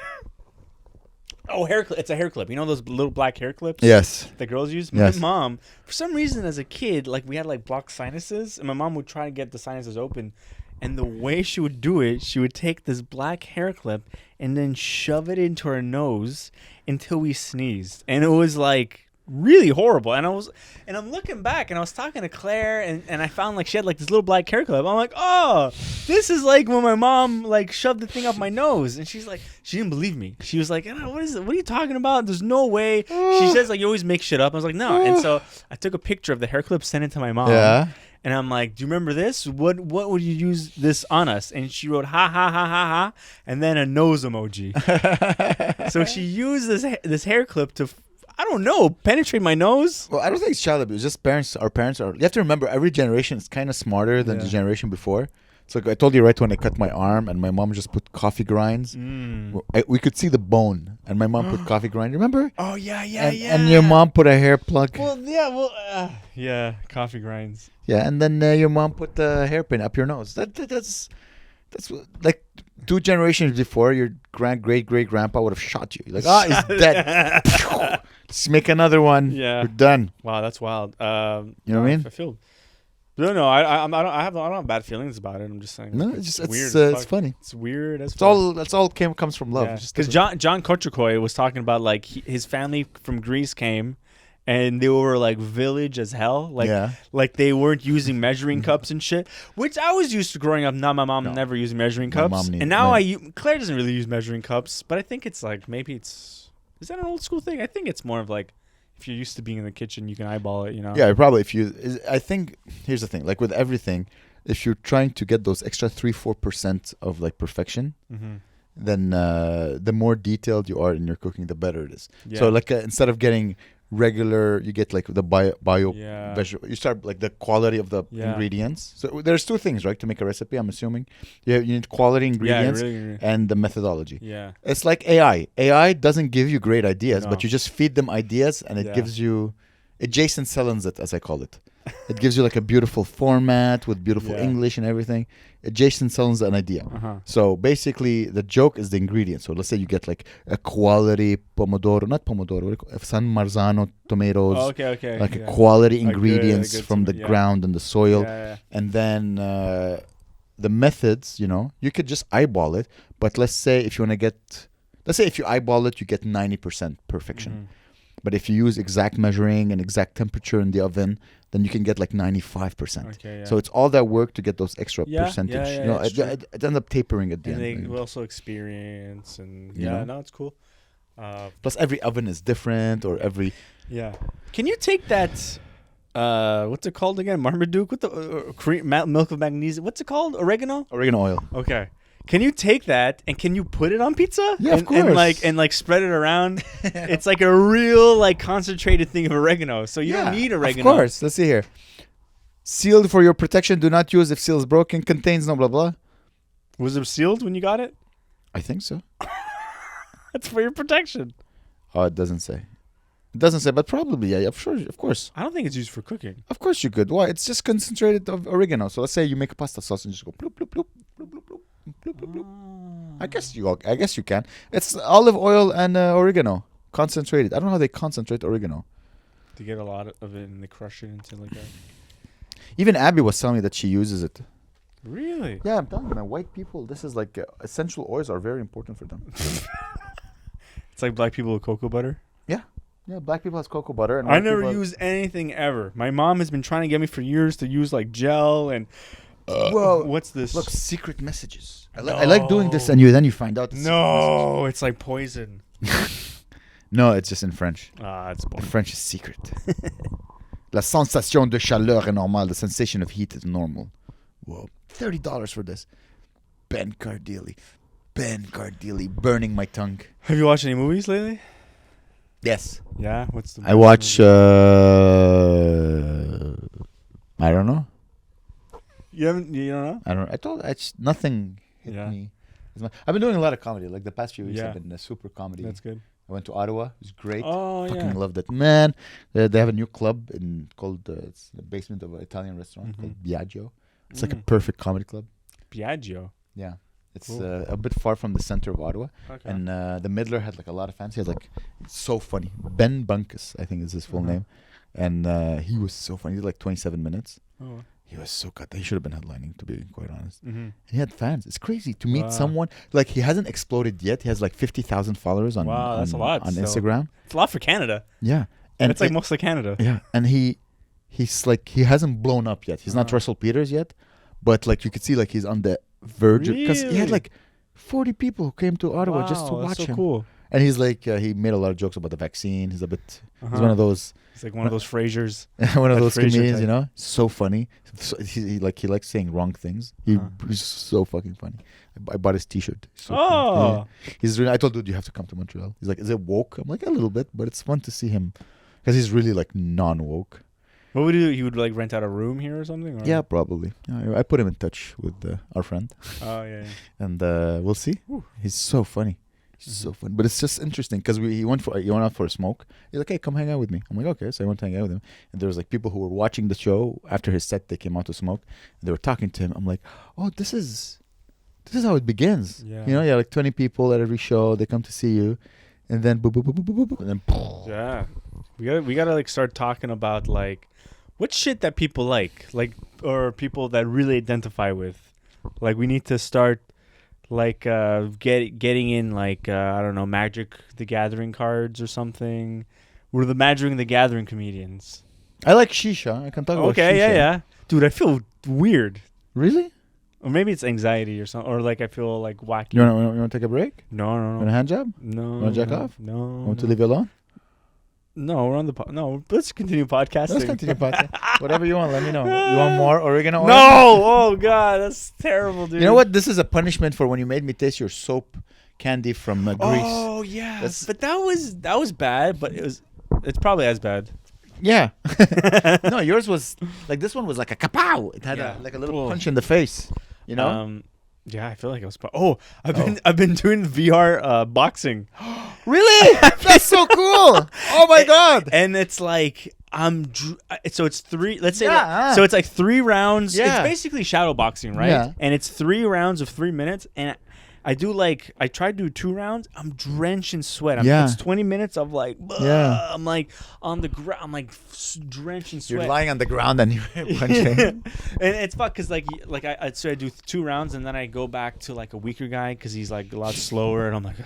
Oh, hair clip. It's a hair clip. You know those little black hair clips? Yes. That girls use? Yes. My mom, for some reason as a kid, like we had like blocked sinuses, and my mom would try to get the sinuses open. And the way she would do it, she would take this black hair clip and then shove it into her nose until we sneezed. And it was like really horrible. And I'm looking back and I was talking to Claire and I found like she had like this little black hair clip. I'm like, oh, this is like when my mom like shoved the thing up my nose. And she's like, she didn't believe me. She was like, what is it? What are you talking about? There's no way. She says like, you always make shit up. I was like, no. And so I took a picture of the hair clip, sent it to my mom. Yeah. And I'm like, do you remember this? What would you use this on us? And she wrote, ha, ha, ha, ha, ha, and then a nose emoji. So she used this hair clip to, I don't know, penetrate my nose. Well, I don't think it's child abuse. Just parents. Our parents are. You have to remember, every generation is kind of smarter than the generation before. So like I told you right when I cut my arm, and my mom just put coffee grinds. We could see the bone, and my mom put coffee grind. Remember? Oh yeah. And your mom put a hair plug. Yeah, coffee grinds. Yeah, and then your mom put the hairpin up your nose. That's like 2 generations before, your great grandpa would have shot you. Like, he's dead. Just make another one. Yeah, you're done. Wow, that's wild. You know what I mean? I feel. No, I don't have bad feelings about it. I'm just saying. No, it's weird. It's funny. It's weird. That's all comes from love. Because John Kochikoy was talking about like his family from Greece came, and they were like village as hell. Like they weren't using measuring cups and shit, which I was used to growing up. Now my mom never using measuring My cups, mom neither. and now Claire doesn't really use measuring cups. But I think it's like maybe is that an old school thing? I think it's more of like if you're used to being in the kitchen, you can eyeball it. You know? Yeah, probably. I think here's the thing. Like with everything, if you're trying to get those extra 3-4% of like perfection. Mm-hmm. Then the more detailed you are in your cooking, the better it is. Yeah. So like instead of getting regular, you get like the bio vegetable. You start like the quality of the ingredients. So there's two things, right, to make a recipe. I'm assuming you need quality ingredients and the methodology. Yeah, it's like AI. AI doesn't give you great ideas, but you just feed them ideas, and it gives you. It Jason Sellens it, as I call it. It gives you like a beautiful format with beautiful English and everything. Jason sells an idea. So basically, the joke is the ingredients. So let's say you get like a quality not pomodoro, San Marzano tomatoes. Oh, okay. Like a quality ingredients from the ground and the soil. And then the methods, you could just eyeball it. But let's say if you eyeball it, you get 90% perfection. But if you use exact measuring and exact temperature in the oven, then you can get like 95%. Okay, yeah. So it's all that work to get those extra percentage. It ends up tapering at the end. And they also experience and no, it's cool. Plus every oven is different or every. Yeah. Can you take that? What's it called again? Marmaduke with the cream, milk of magnesia. What's it called? Oregano oil. Okay. Can you take that and can you put it on pizza? Yeah, of course. And spread it around. It's like a real like concentrated thing of oregano. So you don't need oregano. Of course. Let's see here. Sealed for your protection. Do not use if seal is broken. Contains no blah blah. Was it sealed when you got it? I think so. That's for your protection. Oh, it doesn't say. It doesn't say, but probably, yeah, sure, of course. I don't think it's used for cooking. Of course you could. Why? It's just concentrated of oregano. So let's say you make a pasta sauce and just go bloop, bloop, bloop, bloop, bloop, bloop. Bloop, bloop, bloop. I guess you can. It's olive oil and oregano concentrated. I don't know how they concentrate oregano. They get a lot of it and they crush it into like that. Even Abby was telling me that she uses it. Really? Yeah, I'm telling you, man. White people, this is like essential oils are very important for them. It's like black people with cocoa butter. Yeah, black people has cocoa butter. And I never use anything ever. My mom has been trying to get me for years to use like gel and. Whoa! What's this? Look, secret messages. I like doing this, and then you find out. No, it's like poison. No, it's just in French. It's boring. The French is secret. La sensation de chaleur est normale. The sensation of heat is normal. Whoa! $30 for this. Ben Cardilli, burning my tongue. Have you watched any movies lately? Yes. Yeah. What's the? I watch. I don't know. You don't know? I don't. Nothing hit me. I've been doing a lot of comedy. Like the past few weeks, I've been super comedy. That's good. I went to Ottawa. It was great. Oh, Fucking loved it, man. They have a new club called it's the basement of an Italian restaurant called Biagio. It's like a perfect comedy club. Biagio. Yeah, it's cool. a bit far from the center of Ottawa. Okay. And the Midler had like a lot of fans. He had like it's so funny. Ben Bunkus, I think is his full name, and he was so funny. He did like 27 minutes. Oh. He was so good. He should have been headlining, to be quite honest. And he had fans. It's crazy to meet someone. Like, he hasn't exploded yet. He has like 50,000 followers on that's a lot. On Instagram. It's a lot for Canada. Yeah. And it's like mostly Canada. Yeah. And he's like, he hasn't blown up yet. He's not Russell Peters yet. But like, you could see like he's on the verge. Because he had like 40 people who came to Ottawa just to watch him. Cool. And he's like, he made a lot of jokes about the vaccine. He's a bit, he's one of those. He's like one of those Frasers. One of those comedians, you know? So funny. So he likes saying wrong things. He's so fucking funny. I bought his t-shirt. So cool. Yeah. I told dude, you have to come to Montreal. He's like, is it woke? I'm like, a little bit, but it's fun to see him. Because he's really like non-woke. What would he do? He would like rent out a room here or something? Or? Yeah, probably. Yeah, I put him in touch with our friend. Oh, yeah. And we'll see. Ooh. He's so funny. So fun, but it's just interesting because he went out for a smoke. He's like, "Hey, come hang out with me." I'm like, "Okay." So I went to hang out with him, and there was like people who were watching the show after his set. They came out to smoke, and they were talking to him. I'm like, "Oh, this is how it begins." Yeah. You know, like 20 people at every show. They come to see you, and then boop, boop, boop, boop, boop, boop, and then. Yeah, we gotta like start talking about like what shit that people like or people that really identify with. Like we need to start. Like getting in like I don't know, Magic the Gathering cards or something. We're the Magic the Gathering comedians. I like shisha. I can talk about shisha. Okay, yeah. Dude, I feel weird. Really? Or maybe it's anxiety or something. Or like I feel like wacky. You want to take a break? No. Want a hand job? No. Want to jack off? No. Want to leave you alone? No, we're on the let's continue podcasting. Let's continue podcasting. Whatever you want, let me know. You want more oregano oil? No! Oh god, that's terrible, dude. You know what? This is a punishment for when you made me taste your soap candy from Greece. Oh yeah, but that was bad. But it's probably as bad. Yeah. No, yours was like this one was like a kapow. It had like a little punch in the face. You know? Yeah, I feel like I was. I've been doing VR boxing. Really? That's so cool. Oh my god. And it's like so it's three. Let's say Yeah. so it's like 3 rounds. Yeah. It's basically shadow boxing, right? Yeah. And it's 3 rounds of 3 minutes. And I try to do 2 rounds. I'm drenched in sweat. It's 20 minutes of like. I'm like on the ground. I'm like drenched in sweat. You're lying on the ground and you're punching. And it's fucked because like I do 2 rounds and then I go back to like a weaker guy because he's like a lot slower and I'm like.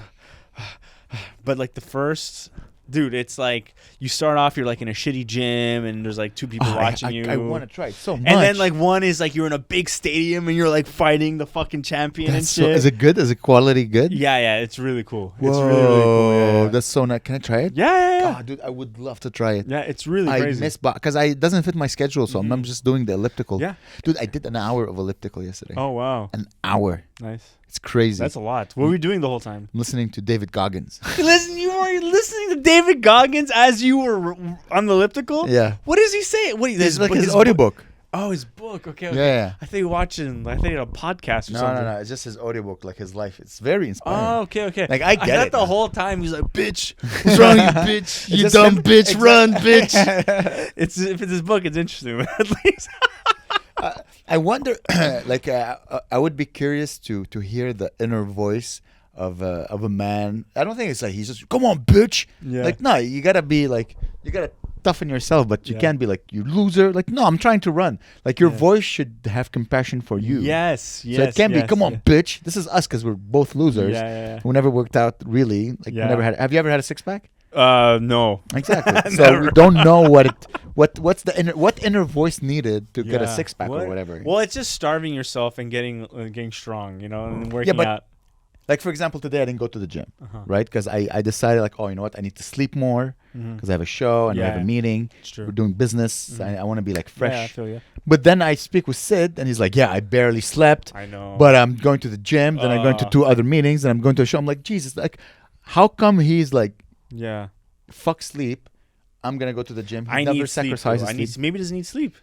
But like the first, dude, it's like you start off, you're like in a shitty gym and there's like 2 people watching you. I want to try it so much. And then like one is like you're in a big stadium and you're like fighting the fucking champion and shit. Is it good? Is it quality good? Yeah, it's really cool. Whoa, it's really cool. Yeah. That's so nice. Can I try it? Yeah. Oh, dude, I would love to try it. Yeah, it's really I crazy. miss because it doesn't fit my schedule, so I'm just doing the elliptical. Yeah. Dude, I did an hour of elliptical yesterday. Oh, wow. An hour. Nice. It's crazy. That's a lot. What were we doing the whole time? I'm listening to David Goggins. You were listening to David Goggins as you were on the elliptical? Yeah. What does he say? It's like his audiobook. Oh, his book. Okay. Yeah. I think I ththink he had a podcast or something. No. It's just his audiobook, like his life. It's very inspiring. Oh, okay. Like, I get thought it. the whole time he's like, bitch, what's wrong with you, bitch? You just dumb him- bitch, exactly. run, bitch. If it's his book, it's interesting, at least. I wonder, I would be curious to hear the inner voice of a man. I don't think it's like he's just, come on, bitch. Yeah. Like, no, you gotta be like, you gotta toughen yourself, but you can't be like, you loser. Like, no, I'm trying to run. Like, your voice should have compassion for you. Yes. So it can't be, come on, bitch. This is us because we're both losers. Yeah. Who never worked out really. Like, we never had. Have you ever had a 6-pack? No. Exactly. So we don't know what's the inner voice needed to get a 6-pack or whatever. Well, it's just starving yourself and getting strong, and working out. Like, for example, today I didn't go to the gym, right? Because I decided, like, oh, you know what? I need to sleep more because I have a show and I have a meeting. It's true. We're doing business. I want to be, like, fresh. Yeah, I feel you. But then I speak with Sid, and he's like, yeah, I barely slept. I know. But I'm going to the gym. Then I'm going to 2 other meetings. And I'm going to a show. I'm like, Jesus, like, how come he's like, fuck sleep. I'm going to go to the gym. He never sacrifices sleep. Maybe he doesn't need sleep.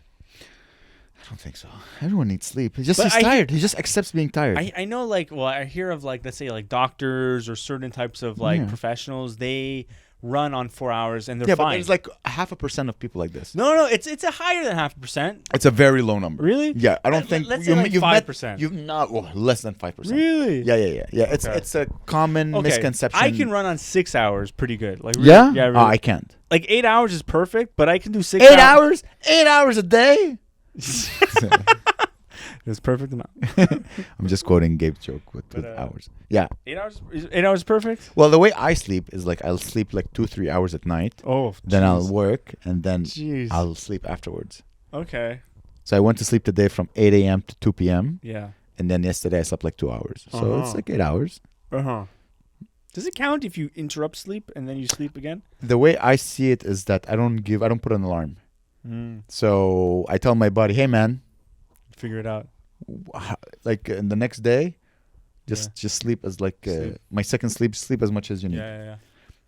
I don't think so. Everyone needs sleep. He's tired. He just accepts being tired. I know, like, well, I hear of, like, let's say, like, doctors or certain types of, like, professionals, they run on 4 hours and they're fine. But there's like 0.5% of people like this. No, it's a higher than 0.5%. It's a very low number. Really? Yeah, I don't think let's say like 5%. You've not less than 5%. Really? Yeah. It's a common misconception. I can run on 6 hours pretty good. Like really, yeah, really. I can't. Like 8 hours is perfect, but I can do 6 8 hours. 8 hours a day. It's perfect amount. I'm just quoting Gabe's joke with hours. Yeah. 8 hours. 8 hours perfect. Well, the way I sleep is like I'll sleep like 2-3 hours at night. Oh. Then I'll work and then Jeez. I'll sleep afterwards. Okay. So I went to sleep today from 8 a.m. to 2 p.m. Yeah. And then yesterday I slept like 2 hours. So it's like 8 hours. Does it count if you interrupt sleep and then you sleep again? The way I see it is that I don't put an alarm. So I tell my body, hey man, figure it out. Like in the next day, just sleep as like my second sleep as much as you need. Yeah.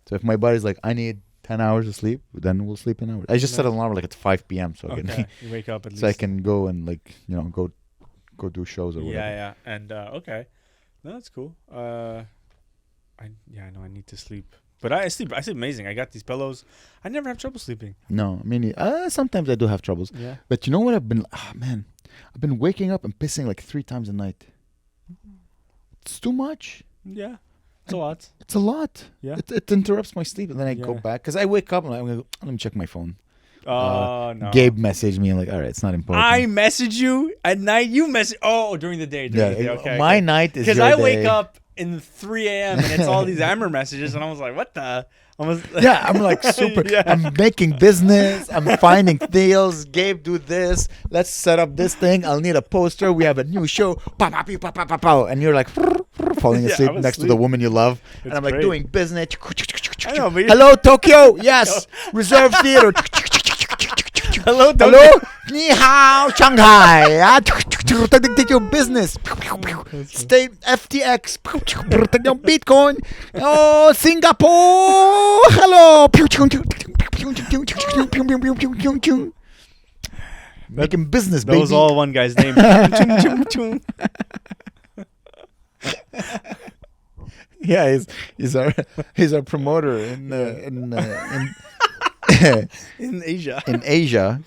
So if my body's like, I need 10 hours of sleep, then we'll sleep an hour. I just set an alarm like at 5 p.m. so I can you wake up at least. So I can go and like go do shows or whatever. Yeah. And okay, no, that's cool. I know I need to sleep. But I sleep amazing. I got these pillows. I never have trouble sleeping. No, I mean, sometimes I do have troubles. Yeah. But you know what? I've been waking up and pissing like 3 times a night. It's too much. Yeah. It's a lot. It's a lot. Yeah. It interrupts my sleep and then I go back. Because I wake up and I'm going to let me check my phone. Oh, no. Gabe messaged me and like, all right, it's not important. I message you at night. You message. Oh, during the day. Okay. My night is because your I day. wake up in 3 a.m. and it's all these Amer messages, and I was like, what the? Yeah, I'm like super. Yeah. I'm making business. I'm finding deals. Gabe, do this. Let's set up this thing. I'll need a poster. We have a new show. Pow, pow, pow, pow, pow, pow. And you're like falling Yeah, asleep I was next to asleep. the woman you love. And It's I'm like great. doing business. I know, but Hello, Tokyo. Yes. Reserve theater. hello, Hello. Ni hao, Shanghai. Take your business. Stay FTX. Bitcoin. Oh, Singapore. Hello. Making business, that baby. was all one guy's name. Chung, chung, chung. Yeah, he's our promoter in In Asia. in Asia.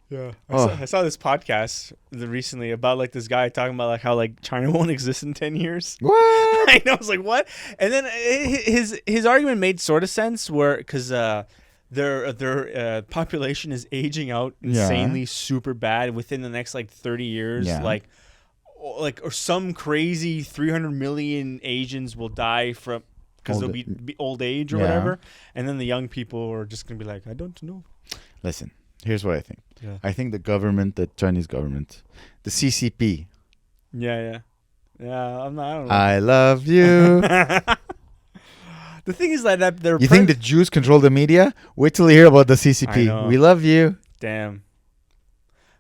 Yeah, Oh. I saw this podcast recently about like this guy talking about like how like China won't exist in 10 years. What? I know, I was like, what? And then his argument made sort of sense where because their population is aging out insanely super bad within the next like 30 years. Yeah. Like or some crazy 300 million Asians will die from because they'll be old age or whatever, and then the young people are just gonna be like, I don't know. Listen, here's what I think. Yeah. I think the Chinese government, the CCP. Yeah. I don't know. I love you. The thing is that they're. You think the Jews control the media? Wait till you hear about the CCP. I know. We love you. Damn.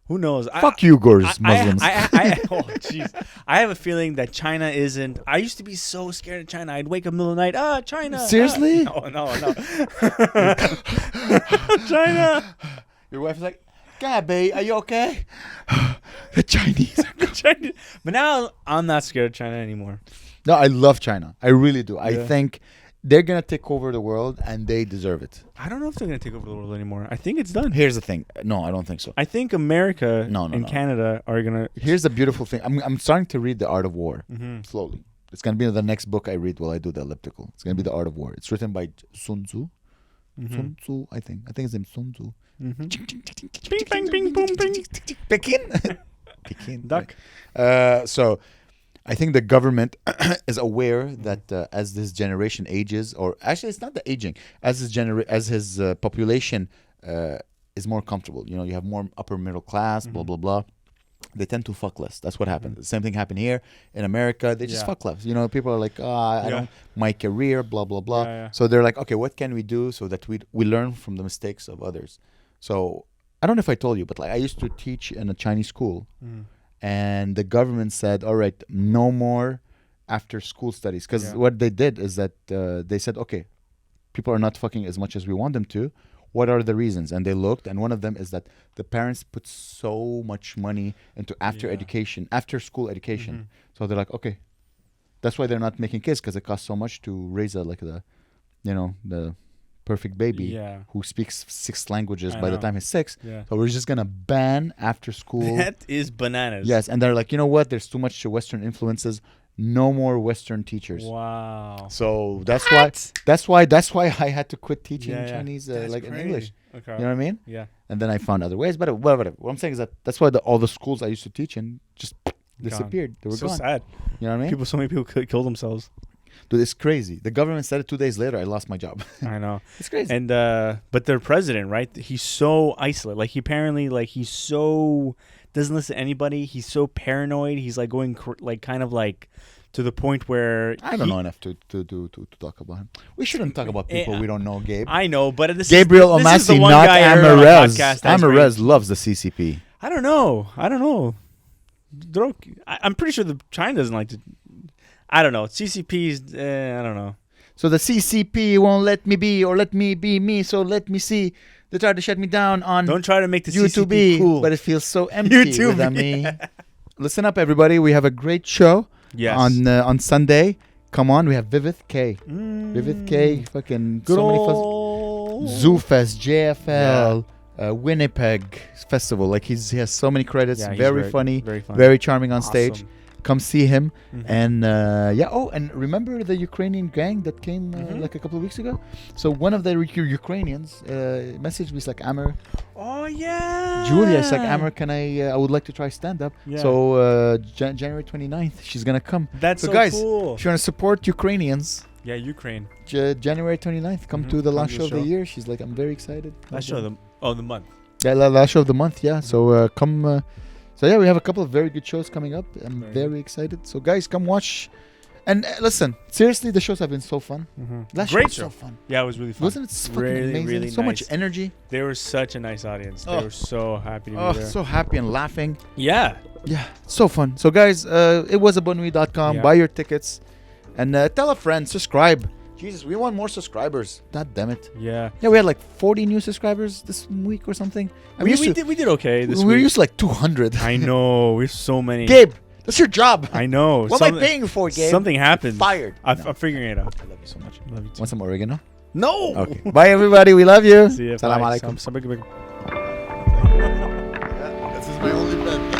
Who knows? Fuck you, Muslims. Oh, jeez. I have a feeling that China isn't. I used to be so scared of China. I'd wake up in the middle of the night. China. Seriously? No. China. Your wife's like, Gabby, are you okay? The Chinese. China. But now I'm not scared of China anymore. No, I love China. I really do. I Yeah. think they're going to take over the world and they deserve it. I don't know if they're going to take over the world anymore. I think it's done. Here's the thing. No, I don't think so. I think America No, and Canada are going to. Here's the beautiful thing. I'm starting to read The Art of War Mhm. slowly. It's going to be the next book I read while I do the elliptical. It's going to be The Art of War. It's written by Sun Tzu. Sun Tzu, I think. I think his name's Sun Tzu. Bing, bang, bing, boom, bing. Pekin. Pekin. Duck. So I think the government is aware that as this generation ages, or actually it's not the aging, as his population is more comfortable. You know, you have more upper middle class, blah, blah, blah. They tend to fuck less. That's what happened. The same thing happened here in America. They just fuck less. You know, people are like, I don't, my career, blah, blah, blah. Yeah. So they're like, okay, what can we do so that we learn from the mistakes of others? So I don't know if I told you, but like I used to teach in a Chinese school, and the government said, all right, no more after school studies. Because what they did is that they said, okay, people are not fucking as much as we want them to. What are the reasons? And they looked, and one of them is that the parents put so much money into after school education. So they're like, okay, that's why they're not making kids, because it costs so much to raise the perfect baby who speaks 6 languages by the time he's 6. Yeah. So we're just gonna ban after school. That is bananas. Yes, and they're like, you know what? There's too much Western influences. No more Western teachers. Wow. So that's why I had to quit teaching Chinese in English. Okay. You know what I mean? Yeah. And then I found other ways. But whatever. What I'm saying is that's why all the schools I used to teach in just disappeared. They were so gone. sad. You know what I mean? So many people kill themselves. Dude, it's crazy. The government said it 2 days later. I lost my job. I know. It's crazy. And but their president, right? He's so isolated. Like he apparently, like he's so doesn't listen to anybody. He's so paranoid. He's like going kind of like to the point where I don't know enough to talk about him. We shouldn't talk about people we don't know, Gabe. I know, but this Gabriel is the Omasi, one not guy I heard on the Amerez. podcast that's Amerez loves the CCP. I don't know. I'm pretty sure China doesn't like to. I don't know. CCP's. I don't know. So the CCP won't let me be or let me be me. So let me see. They try to shut me down on. Don't try to make the YouTube, CCP cool. but it feels so empty YouTube, without me. Listen up, everybody. We have a great show. Yes. On Sunday. Come on, we have Vivith K. Vivith K. Fucking Good so many old Zoo Fest, JFL, Winnipeg Festival. Like he has so many credits. Yeah, he's very funny, very funny, very charming on stage. Awesome. come see him. Mhm. And and remember the Ukrainian gang that came like a couple of weeks ago? So one of the Ukrainians messaged me, it's like, Amer, Oh yeah. Julia, it's like, Amer, can I would like to try stand-up. Yeah. So January 29th, she's going to come. That's so guys, cool. if you want to support Ukrainians, Yeah, Ukraine. January 29th, come Mhm. to the Come last to show the of the show. year. She's like, I'm very excited. Last show of the month. Yeah, last show of the month, yeah. So come. So yeah, we have a couple of very good shows coming up. I'm very excited. So guys, come watch. And listen, seriously, the shows have been so fun. Last show Great was show. so fun. Yeah, it was really fun. Wasn't it fucking Really, amazing? really So much nice. energy. They were such a nice audience. They Oh. were so happy to be Oh, there. so happy and laughing. Yeah. Yeah, so fun. So guys, it was bonnuit.com. Yeah. Buy your tickets. And tell a friend, subscribe. Jesus, we want more subscribers. God damn it. Yeah. Yeah, we had like 40 new subscribers this week or something. And We did okay this we were week. used to like 200. I know. We have so many. Gabe, that's your job. I know. What am I paying you for, Gabe? Something happened. Fired. I'm No. figuring it out. I love you so much. Love you too. Want some oregano? No. Okay. Bye, everybody. We love you. See ya. Salam Bye. alaikum. Some- This is my only bet.